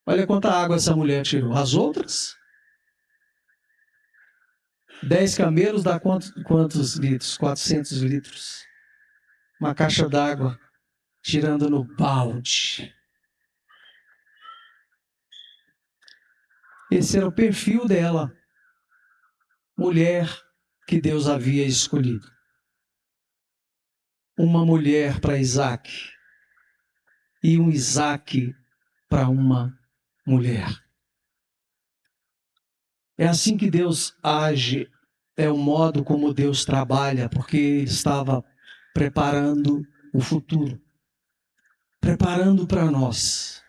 Olha quanta água essa mulher tirou. As outras? 10 camelos dá quantos litros? 400 litros. Uma caixa d'água tirando no balde. Esse era o perfil dela. Mulher que Deus havia escolhido. Uma mulher para Isaac. E um Isaac para uma mulher. É assim que Deus age. É o modo como Deus trabalha, porque Ele estava preparando o futuro. Preparando para nós.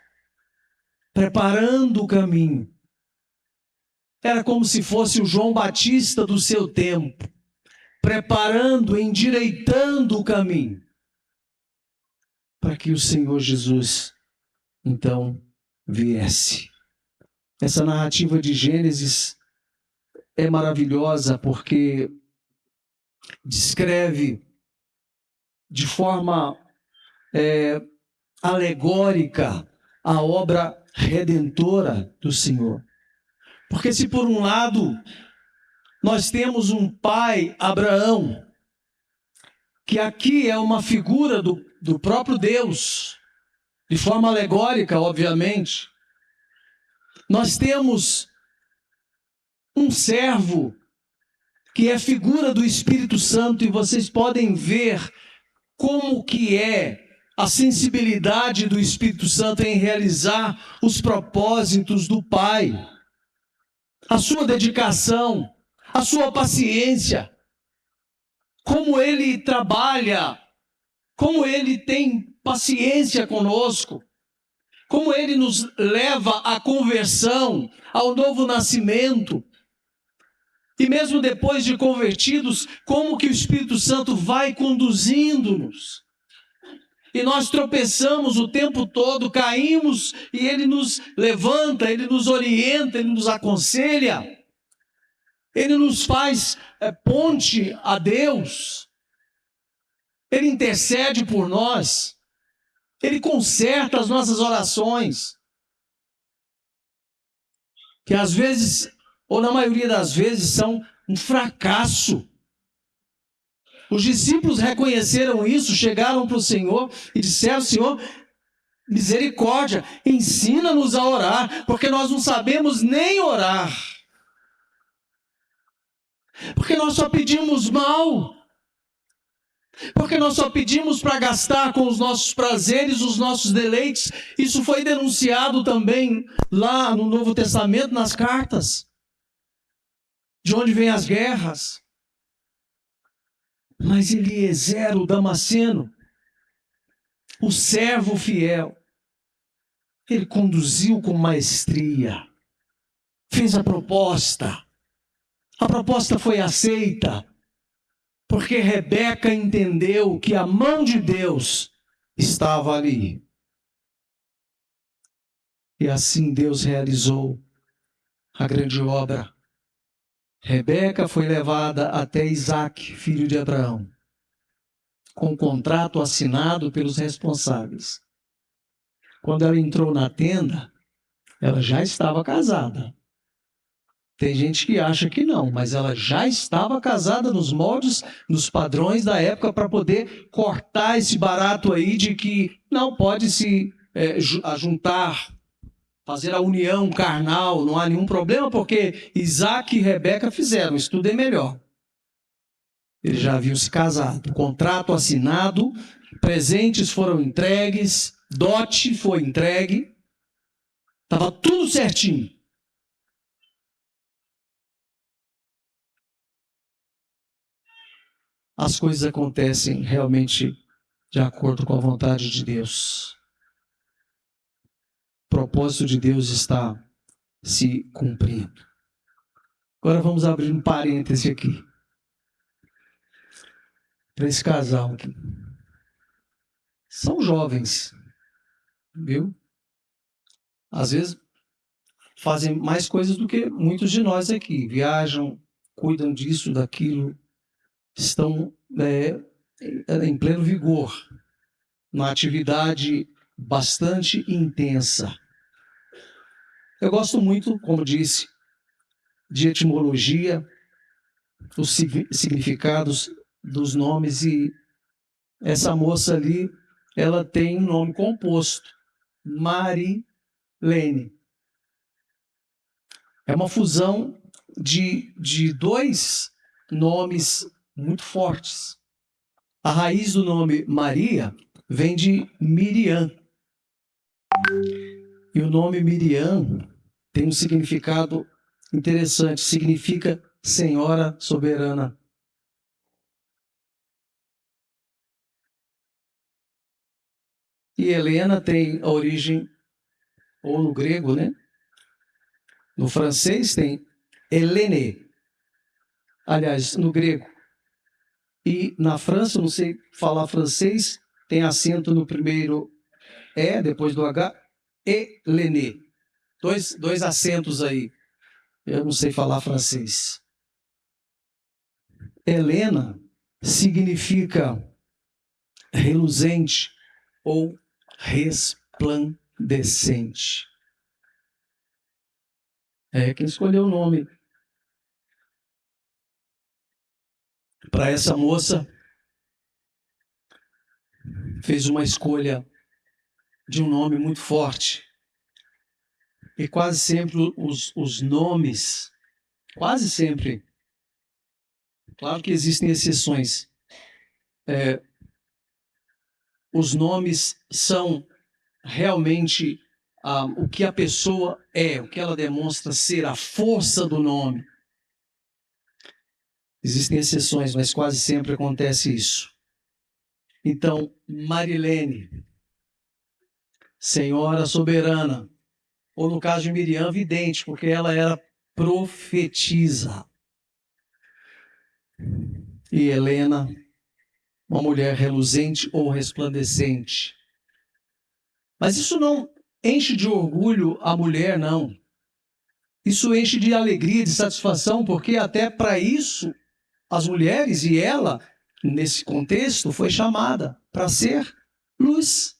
Preparando o caminho. Era como se fosse o João Batista do seu tempo, preparando, endireitando o caminho, para que o Senhor Jesus, então, viesse. Essa narrativa de Gênesis é maravilhosa, porque descreve de forma alegórica a obra redentora do Senhor. Porque se por um lado nós temos um pai, Abraão, que aqui é uma figura do próprio Deus, de forma alegórica, obviamente. Nós temos um servo que é figura do Espírito Santo, e vocês podem ver como que é a sensibilidade do Espírito Santo em realizar os propósitos do Pai. A sua dedicação, a sua paciência, como Ele trabalha, como Ele tem paciência conosco, como Ele nos leva à conversão, ao novo nascimento. E mesmo depois de convertidos, como que o Espírito Santo vai conduzindo-nos. E nós tropeçamos o tempo todo, caímos, e Ele nos levanta, Ele nos orienta, Ele nos aconselha. Ele nos faz ponte a Deus. Ele intercede por nós. Ele conserta as nossas orações. Que às vezes, ou na maioria das vezes, são um fracasso. Os discípulos reconheceram isso, chegaram para o Senhor e disseram: Senhor, misericórdia, ensina-nos a orar, porque nós não sabemos nem orar. Porque nós só pedimos mal. Porque nós só pedimos para gastar com os nossos prazeres, os nossos deleites. Isso foi denunciado também lá no Novo Testamento, nas cartas. de onde vêm as guerras. Mas Eliezer, o Damasceno, o servo fiel, ele conduziu com maestria, fez a proposta. A proposta foi aceita, porque Rebeca entendeu que a mão de Deus estava ali. E assim Deus realizou a grande obra. Rebeca foi levada até Isaque, filho de Abraão, com um contrato assinado pelos responsáveis. Quando ela entrou na tenda, ela já estava casada. Tem gente que acha que não, mas ela já estava casada nos moldes, nos padrões da época, para poder cortar esse barato aí de que não pode se juntar, fazer a união carnal, não há nenhum problema, porque Isaque e Rebeca fizeram, isso tudo é melhor. Eles já haviam se casado, contrato assinado, presentes foram entregues, dote foi entregue, estava tudo certinho. As coisas acontecem realmente de acordo com a vontade de Deus. O propósito de Deus está se cumprindo. Agora vamos abrir um parêntese aqui. Para esse casal aqui. São jovens, viu? Às vezes fazem mais coisas do que muitos de nós aqui. Viajam, cuidam disso, daquilo. Estão em pleno vigor, numa atividade bastante intensa. Eu gosto muito, como disse, de etimologia, os significados dos nomes, e essa moça ali, ela tem um nome composto, Marilene. É uma fusão de dois nomes muito fortes. A raiz do nome Maria vem de Miriam. E o nome Miriam tem um significado interessante, significa Senhora Soberana. E Helena tem a origem, ou no grego, né? No francês tem Hélène. Aliás, no grego. E na França, não sei falar francês, tem acento no primeiro E, depois do H, Hélène. Dois acentos aí. Eu não sei falar francês. Helena significa reluzente ou resplandecente. É quem escolheu o nome para essa moça, fez uma escolha de um nome muito forte. E quase sempre os nomes, quase sempre, claro que existem exceções, os nomes são realmente o que a pessoa é, o que ela demonstra ser, a força do nome. Existem exceções, mas quase sempre acontece isso. Então, Marilene, Senhora Soberana, ou no caso de Miriam, vidente, porque ela era profetisa. E Helena, uma mulher reluzente ou resplandecente. Mas isso não enche de orgulho a mulher, não. Isso enche de alegria, de satisfação, porque até para isso as mulheres, e ela, nesse contexto, foi chamada para ser luz,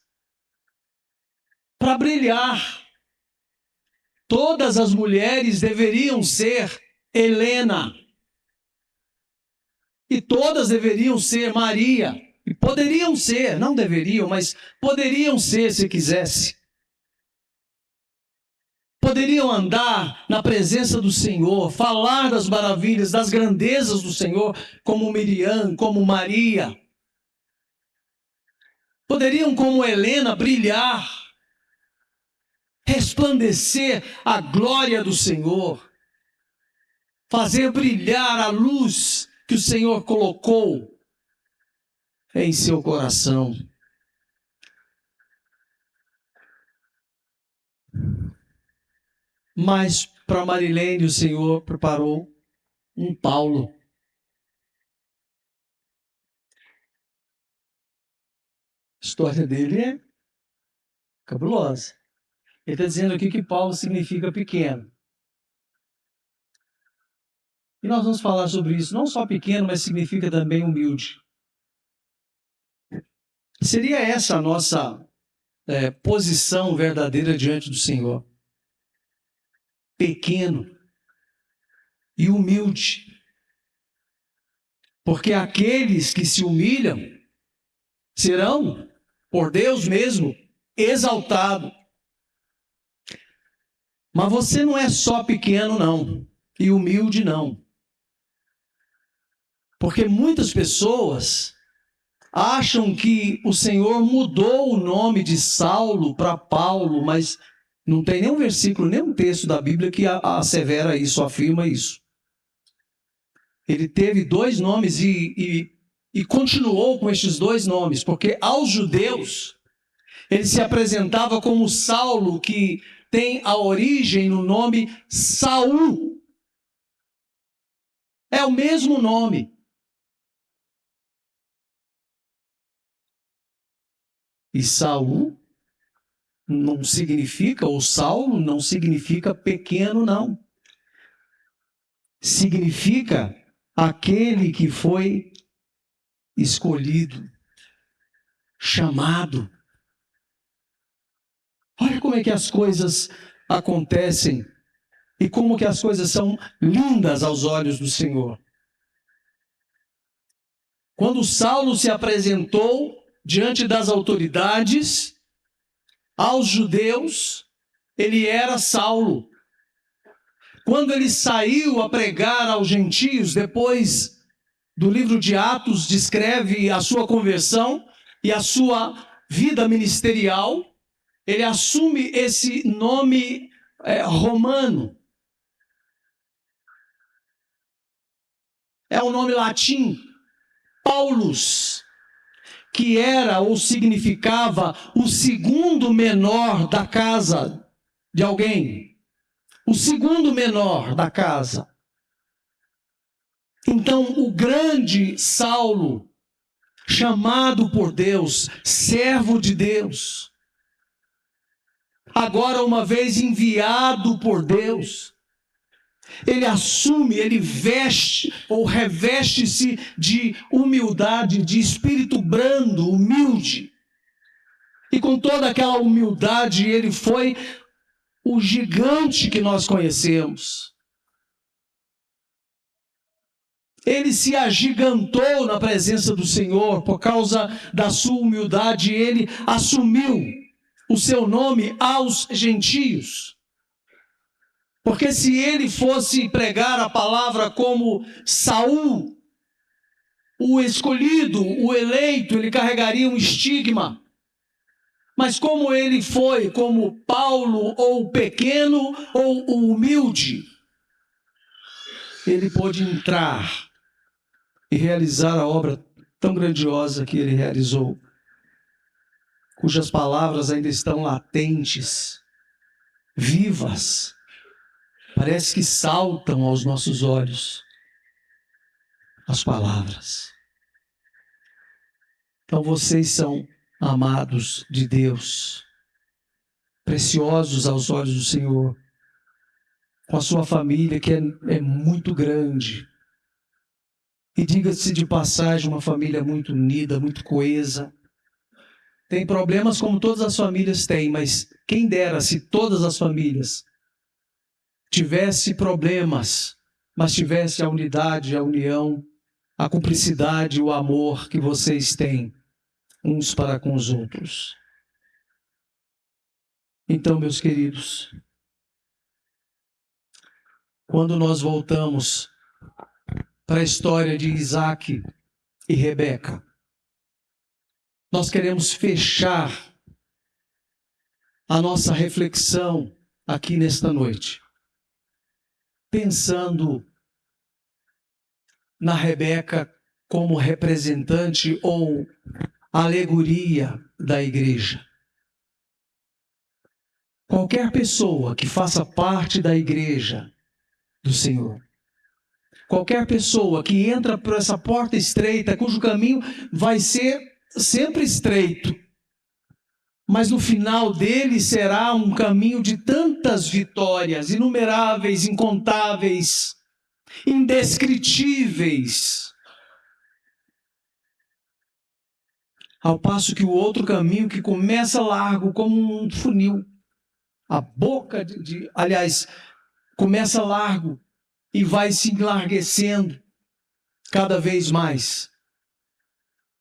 para brilhar. Todas as mulheres deveriam ser Helena. E todas deveriam ser Maria. E poderiam ser, não deveriam, mas poderiam ser se quisesse. Poderiam andar na presença do Senhor, falar das maravilhas, das grandezas do Senhor, como Miriam, como Maria. Poderiam, como Helena, brilhar, resplandecer a glória do Senhor, fazer brilhar a luz que o Senhor colocou em seu coração. Mas para Marilene o Senhor preparou um Paulo. A história dele é cabulosa. Ele está dizendo aqui que Paulo significa pequeno. E nós vamos falar sobre isso. Não só pequeno, mas significa também humilde. Seria essa a nossa posição verdadeira diante do Senhor. Pequeno e humilde. Porque aqueles que se humilham serão, por Deus mesmo, exaltados. Mas você não é só pequeno, não. E humilde, não. Porque muitas pessoas acham que o Senhor mudou o nome de Saulo para Paulo, mas não tem nenhum versículo, nenhum texto da Bíblia que assevera isso, afirma isso. Ele teve 2 nomes e continuou com estes 2 nomes, porque aos judeus ele se apresentava como Saulo, que tem a origem no nome Saul. É o mesmo nome. E Saul não significa, ou Saulo não significa pequeno, não. Significa aquele que foi escolhido, chamado. Olha como é que as coisas acontecem e como que as coisas são lindas aos olhos do Senhor. Quando Saulo se apresentou diante das autoridades, aos judeus, ele era Saulo. Quando ele saiu a pregar aos gentios, depois do livro de Atos, descreve a sua conversão e a sua vida ministerial, ele assume esse nome romano. É o nome latim, Paulus, que era ou significava o segundo menor da casa de alguém. O segundo menor da casa. Então, o grande Saulo, chamado por Deus, servo de Deus, agora uma vez enviado por Deus, ele assume, ele veste ou reveste-se de humildade, de espírito brando, humilde. E com toda aquela humildade, ele foi o gigante que nós conhecemos. Ele se agigantou na presença do Senhor por causa da sua humildade. Ele assumiu o seu nome aos gentios. Porque se ele fosse pregar a palavra como Saul, o escolhido, o eleito, ele carregaria um estigma. Mas como ele foi como Paulo, ou pequeno, ou o humilde, ele pôde entrar e realizar a obra tão grandiosa que ele realizou, cujas palavras ainda estão latentes, vivas, parece que saltam aos nossos olhos as palavras. Então vocês são amados de Deus, preciosos aos olhos do Senhor, com a sua família que é muito grande. E diga-se de passagem, uma família muito unida, muito coesa. Tem problemas como todas as famílias têm, mas quem dera se todas as famílias tivesse problemas, mas tivesse a unidade, a união, a cumplicidade, o amor que vocês têm uns para com os outros. Então, meus queridos, quando nós voltamos para a história de Isaac e Rebeca, nós queremos fechar a nossa reflexão aqui nesta noite, pensando na Rebeca como representante ou alegoria da igreja. Qualquer pessoa que faça parte da igreja do Senhor, qualquer pessoa que entra por essa porta estreita, cujo caminho vai ser sempre estreito, mas no final dele será um caminho de tantas vitórias, inumeráveis, incontáveis, indescritíveis. Ao passo que o outro caminho que começa largo como um funil, a boca aliás, começa largo e vai se enlarguecendo cada vez mais.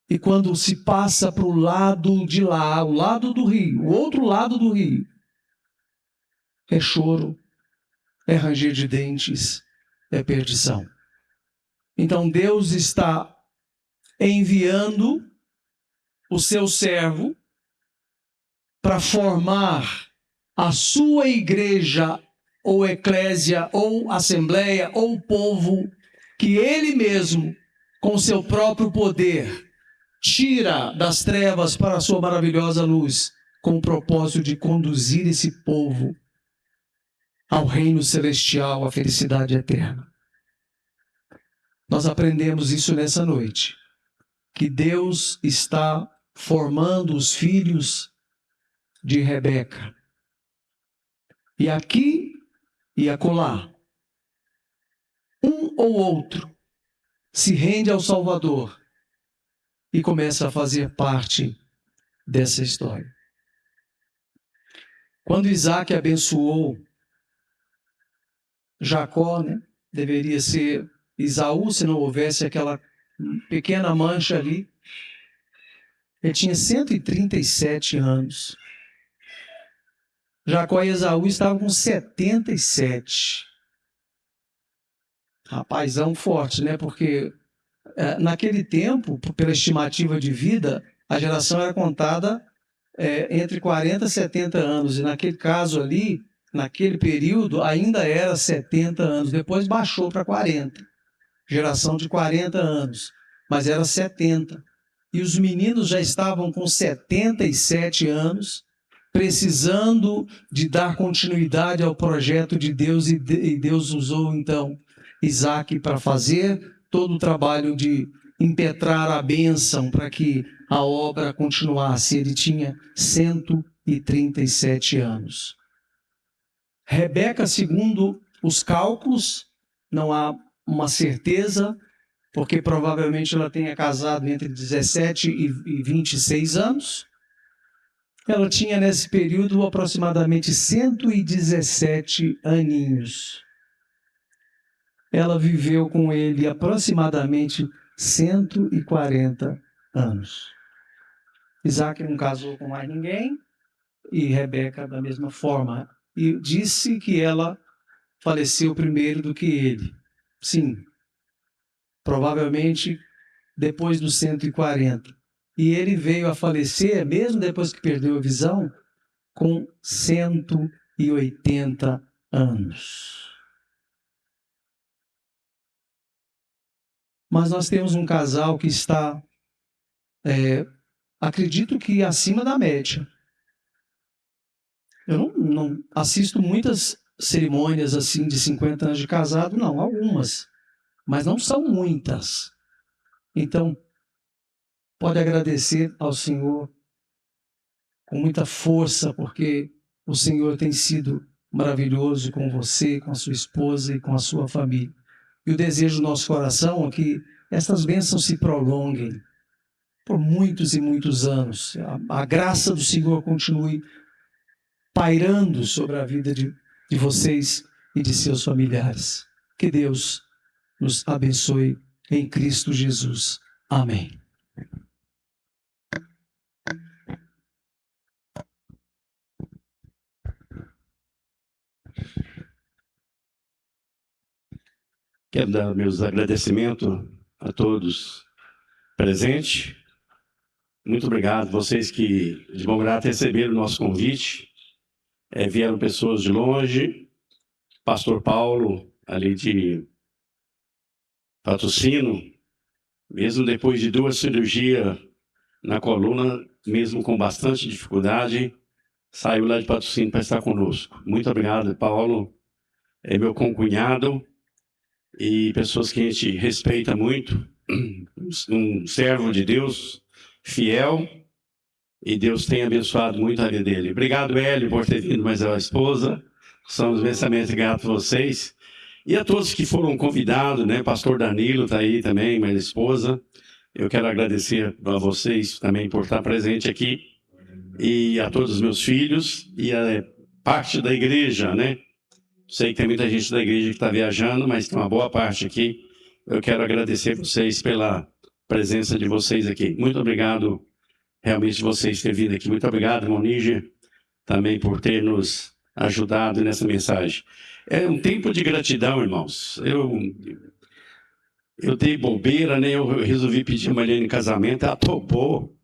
E quando se passa para o lado de lá, o lado do rio, o outro lado do rio, é choro, é ranger de dentes, é perdição. Então Deus está enviando o seu servo para formar a sua igreja, ou eclésia, ou assembleia, ou povo, que ele mesmo, com seu próprio poder, tira das trevas para a sua maravilhosa luz, com o propósito de conduzir esse povo ao reino celestial, à felicidade eterna. Nós aprendemos isso nessa noite, que Deus está formando os filhos de Rebeca. E aqui e acolá, um ou outro se rende ao Salvador e começa a fazer parte dessa história. Quando Isaac abençoou Jacó, deveria ser Esaú, se não houvesse aquela pequena mancha ali. Ele tinha 137 anos. Jacó e Esaú estavam com 77. Rapazão forte, Porque naquele tempo, pela estimativa de vida, a geração era contada entre 40 e 70 anos. E naquele caso ali, naquele período, ainda era 70 anos. Depois baixou para 40. Geração de 40 anos. Mas era 70. E os meninos já estavam com 77 anos, precisando de dar continuidade ao projeto de Deus. E Deus usou, então, Isaac para fazer todo o trabalho de impetrar a bênção para que a obra continuasse. Ele tinha 137 anos. Rebeca, segundo os cálculos, não há uma certeza, porque provavelmente ela tenha casado entre 17 e 26 anos. Ela tinha nesse período aproximadamente 117 aninhos. Ela viveu com ele aproximadamente 140 anos. Isaac não casou com mais ninguém e Rebeca da mesma forma. E disse que ela faleceu primeiro do que ele. Sim, provavelmente depois dos 140. E ele veio a falecer, mesmo depois que perdeu a visão, com 180 anos. Mas nós temos um casal que está, acredito que acima da média. Eu não assisto muitas cerimônias assim de 50 anos de casado, não, algumas. Mas não são muitas. Então, pode agradecer ao Senhor com muita força, porque o Senhor tem sido maravilhoso com você, com a sua esposa e com a sua família. E o desejo do nosso coração é que essas bênçãos se prolonguem por muitos e muitos anos. A graça do Senhor continue pairando sobre a vida de vocês e de seus familiares. Que Deus nos abençoe em Cristo Jesus. Amém. Quero dar meus agradecimentos a todos presentes. Muito obrigado, vocês que de bom grado receberam o nosso convite. Vieram pessoas de longe, pastor Paulo, ali de Patrocínio, mesmo depois de 2 cirurgias na coluna, mesmo com bastante dificuldade, saiu lá de Patrocínio para estar conosco. Muito obrigado, Paulo. É meu concunhado e pessoas que a gente respeita muito. Um servo de Deus, fiel, e Deus tem abençoado muito a vida dele. Obrigado, Hélio, por ter vindo mais a esposa. Somos imensamente gratos a vocês. E a todos que foram convidados, né? Pastor Danilo está aí também, mais a esposa. Eu quero agradecer a vocês também por estar presente aqui. E a todos os meus filhos e a parte da igreja, né? Sei que tem muita gente da igreja que está viajando, mas tem uma boa parte aqui. Eu quero agradecer vocês pela presença de vocês aqui. Muito obrigado, realmente, vocês terem vindo aqui. Muito obrigado, irmão Níger, também por ter nos ajudado nessa mensagem. É um tempo de gratidão, irmãos. Eu dei bobeira, né? Eu resolvi pedir a Mariana em casamento, ela topou.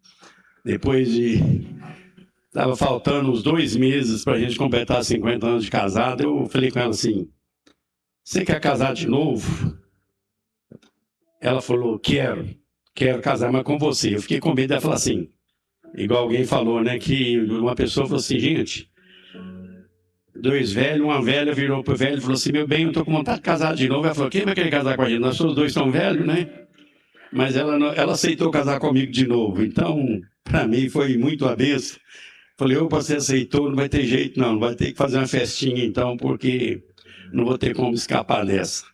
Depois de... Estava faltando uns 2 meses para a gente completar 50 anos de casado. Eu falei com ela assim, você quer casar de novo? Ela falou, quero casar, mas com você. Eu fiquei com medo dela falar assim, igual alguém falou, né? Que uma pessoa falou assim, gente, 2 velhos, uma velha virou pro velho e falou assim, meu bem, eu tô com vontade de casar de novo. Ela falou, quem vai querer casar com a gente? Nós os 2 tão velhos, né? Mas ela aceitou casar comigo de novo. Então, para mim, foi muito a benção. Falei, você aceitou, não vai ter jeito não, vai ter que fazer uma festinha então, porque não vou ter como escapar dessa.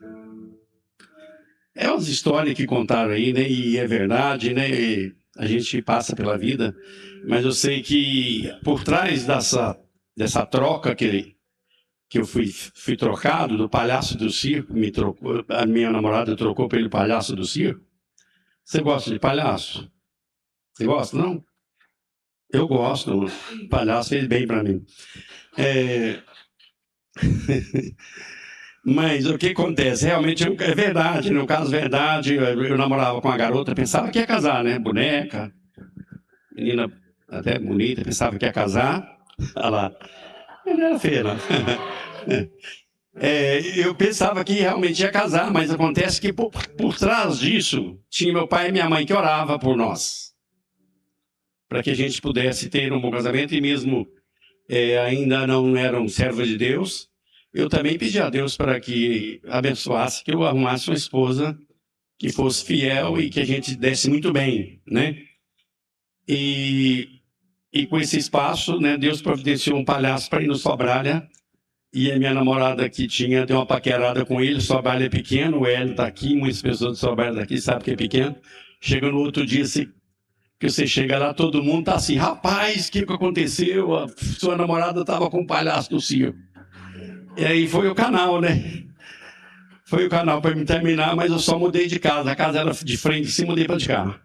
É umas histórias que contaram aí, né, e é verdade, né, e a gente passa pela vida, mas eu sei que por trás dessa troca que eu fui trocado, do palhaço do circo, a minha namorada trocou pelo palhaço do circo. Você gosta de palhaço? Você gosta, não? Eu gosto, o palhaço fez bem para mim. Mas o que acontece? Realmente é verdade, no caso, verdade. Eu namorava com uma garota, pensava que ia casar, né? Boneca, menina até bonita, pensava que ia casar. Olha lá, ele era feia, né? Eu pensava que realmente ia casar, mas acontece que por trás disso tinha meu pai e minha mãe que oravam por nós, para que a gente pudesse ter um bom casamento, e mesmo ainda não eram servos de Deus, eu também pedi a Deus para que abençoasse, que eu arrumasse uma esposa que fosse fiel e que a gente desse muito bem, né? E com esse espaço, né, Deus providenciou um palhaço para ir no Sobralha, e a minha namorada que deu uma paquerada com ele. Sobralha é pequeno, o Hélio está aqui, muitas pessoas do Sobralha daqui sabem que é pequeno. Chega no outro dia, que você chega lá, todo mundo tá assim, rapaz, o que aconteceu? A sua namorada estava com o palhaço do circo. E aí foi o canal, né? Foi o canal para me terminar, mas eu só mudei de casa. A casa era de frente, se mudei para de cá.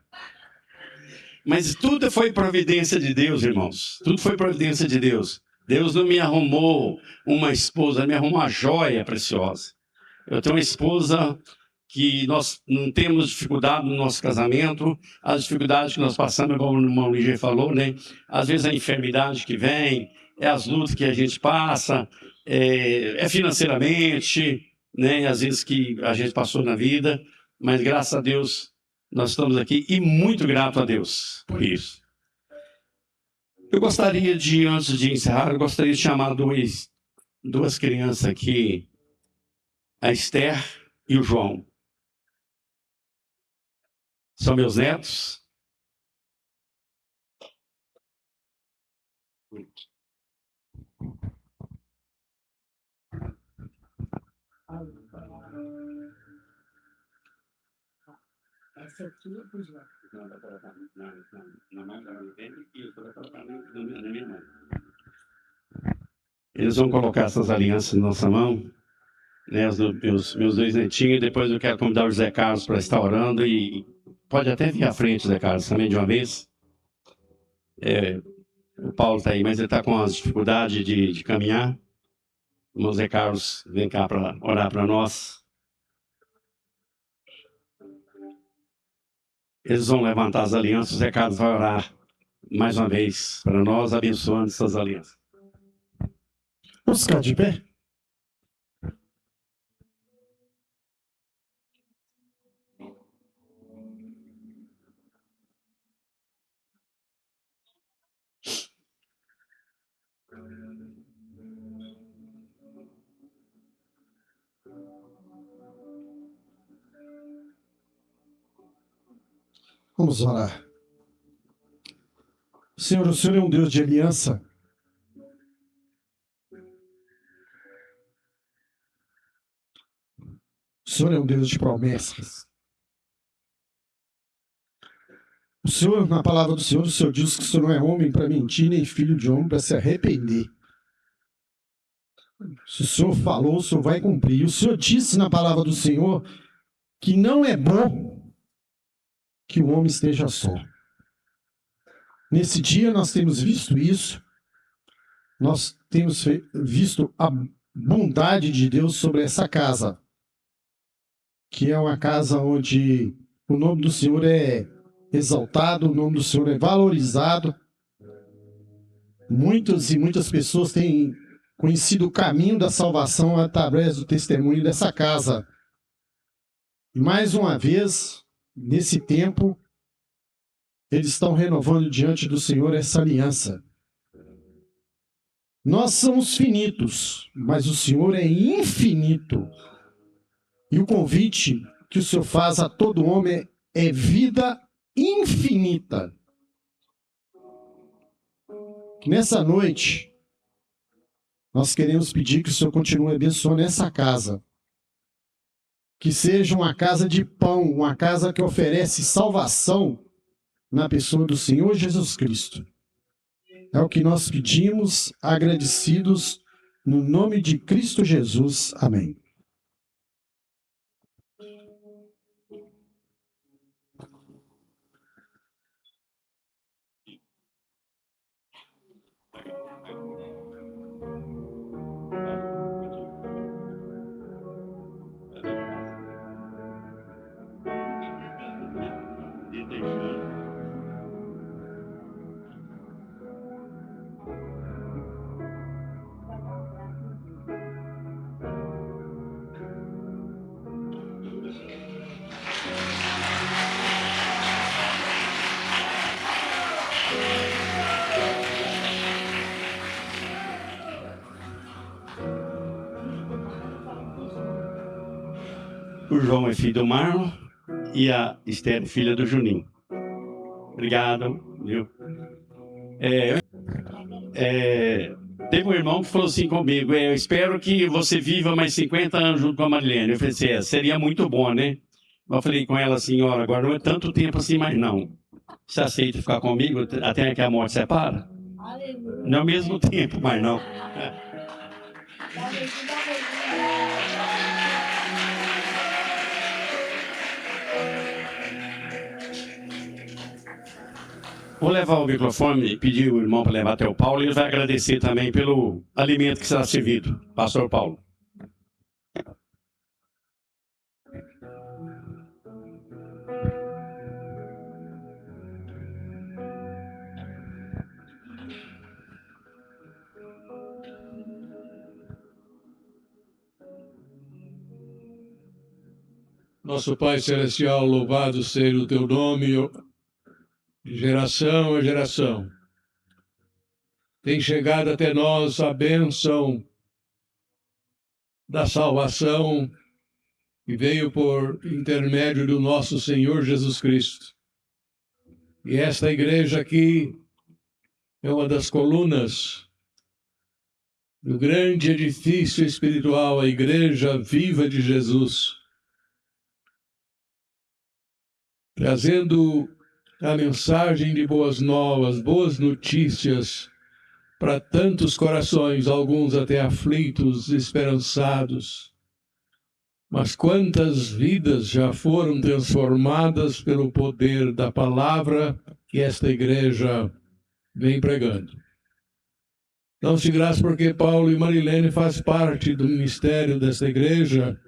Mas tudo foi providência de Deus, irmãos. Tudo foi providência de Deus. Deus não me arrumou uma esposa, me arrumou uma joia preciosa. Eu tenho uma esposa que nós não temos dificuldade no nosso casamento, as dificuldades que nós passamos, como o irmão Líger falou, né? Às vezes a enfermidade que vem, as lutas que a gente passa, financeiramente, né? Às vezes que a gente passou na vida, mas graças a Deus nós estamos aqui e muito grato a Deus por isso. Eu gostaria de, antes de encerrar, eu gostaria de chamar duas crianças aqui, a Esther e o João. São meus netos. Essa aqui eu pus lá. Não, vai colocar na mão da minha e eu vou colocar na minha mão. Eles vão colocar essas alianças na nossa mão, né, meus 2 netinhos, e depois eu quero convidar o José Carlos para estar orando, e pode até vir à frente, José Carlos, também de uma vez. O Paulo está aí, mas ele está com as dificuldades de caminhar. O irmão José Carlos vem cá para orar para nós. Eles vão levantar as alianças, o José Carlos vai orar mais uma vez para nós, abençoando essas alianças. Vamos ficar de pé? Vamos orar. Senhor, o Senhor é um Deus de aliança. O Senhor é um Deus de promessas. O Senhor, na palavra do Senhor, o Senhor diz que o Senhor não é homem para mentir, nem filho de homem para se arrepender. Se o Senhor falou, o Senhor vai cumprir. O Senhor disse na palavra do Senhor que não é bom que o homem esteja só. Nesse dia nós temos visto isso. Nós temos visto a bondade de Deus sobre essa casa, que é uma casa onde o nome do Senhor é exaltado, o nome do Senhor é valorizado. Muitas e muitas pessoas têm conhecido o caminho da salvação através do testemunho dessa casa. E mais uma vez, nesse tempo, eles estão renovando diante do Senhor essa aliança. Nós somos finitos, mas o Senhor é infinito. E o convite que o Senhor faz a todo homem é vida infinita. Nessa noite, nós queremos pedir que o Senhor continue abençoando essa casa. Que seja uma casa de pão, uma casa que oferece salvação na pessoa do Senhor Jesus Cristo. É o que nós pedimos, agradecidos, no nome de Cristo Jesus. Amém. O João é filho do Marlon e a Esther, filha do Juninho. Obrigado, viu? Teve um irmão que falou assim comigo: eu espero que você viva mais 50 anos junto com a Marilene. Eu falei assim: seria muito bom, né? Eu falei com ela assim: olha, agora não é tanto tempo assim, mas não. Você aceita ficar comigo até que a morte separa? Não é ao mesmo tempo, mas não. Vou levar o microfone e pedir o irmão para levar até o Paulo, e ele vai agradecer também pelo alimento que será servido. Pastor Paulo. Nosso Pai Celestial, louvado seja o teu nome, de geração a geração. Tem chegado até nós a bênção da salvação que veio por intermédio do nosso Senhor Jesus Cristo. E esta igreja aqui é uma das colunas do grande edifício espiritual, a Igreja Viva de Jesus, trazendo a mensagem de boas novas, boas notícias para tantos corações, alguns até aflitos, esperançados. Mas quantas vidas já foram transformadas pelo poder da palavra que esta igreja vem pregando. Damos-te graças porque Paulo e Marilene fazem parte do ministério desta igreja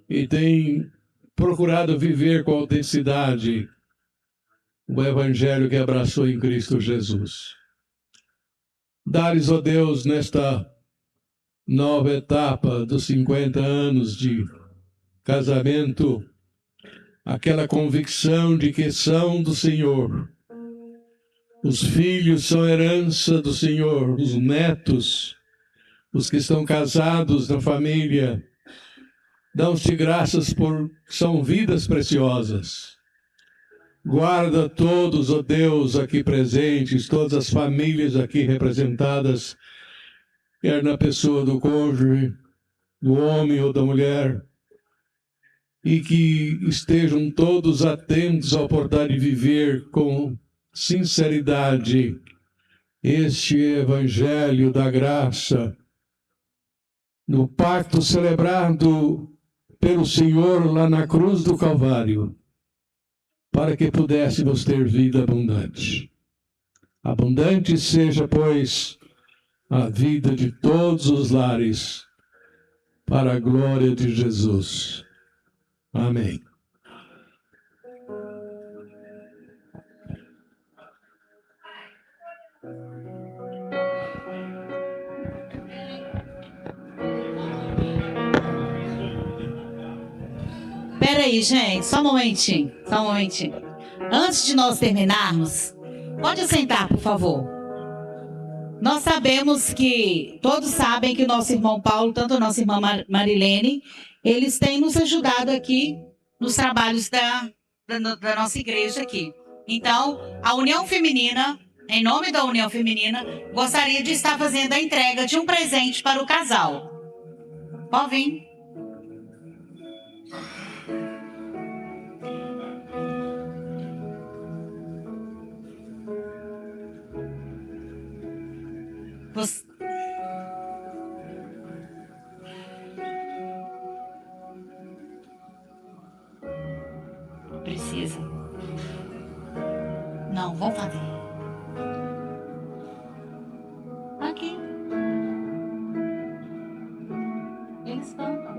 e têm procurado viver com autenticidade o evangelho que abraçou em Cristo Jesus. Dá-lhes, ó Deus, nesta nova etapa dos 50 anos de casamento, aquela convicção de que são do Senhor. Os filhos são herança do Senhor, os netos, os que estão casados na família, dão-te graças por são vidas preciosas. Guarda todos, ó Deus, aqui presentes, todas as famílias aqui representadas, quer na pessoa do cônjuge, do homem ou da mulher, e que estejam todos atentos à oportunidade de viver com sinceridade este Evangelho da Graça, no pacto celebrado pelo Senhor lá na cruz do Calvário, para que pudéssemos ter vida abundante. Abundante seja, pois, a vida de todos os lares, para a glória de Jesus. Amém. Peraí, gente, só um momentinho, só um momentinho. Antes de nós terminarmos, pode sentar, por favor. Nós sabemos que, todos sabem que o nosso irmão Paulo, tanto a nossa irmã Marilene, eles têm nos ajudado aqui nos trabalhos da nossa igreja aqui. Então, a União Feminina, em nome da União Feminina, gostaria de estar fazendo a entrega de um presente para o casal. Pode vir. Você... Precisa. Não, vamos fazer. Aqui. Eles cantam.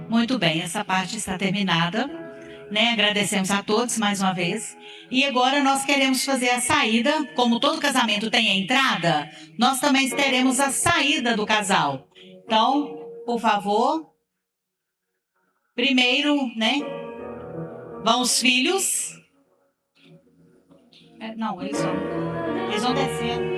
Muito bem, essa parte está terminada, né? Agradecemos a todos mais uma vez. E agora nós queremos fazer a saída, como todo casamento tem a entrada, nós também teremos a saída do casal. Então, por favor, primeiro, né? Vão os filhos. Não, eles vão descendo.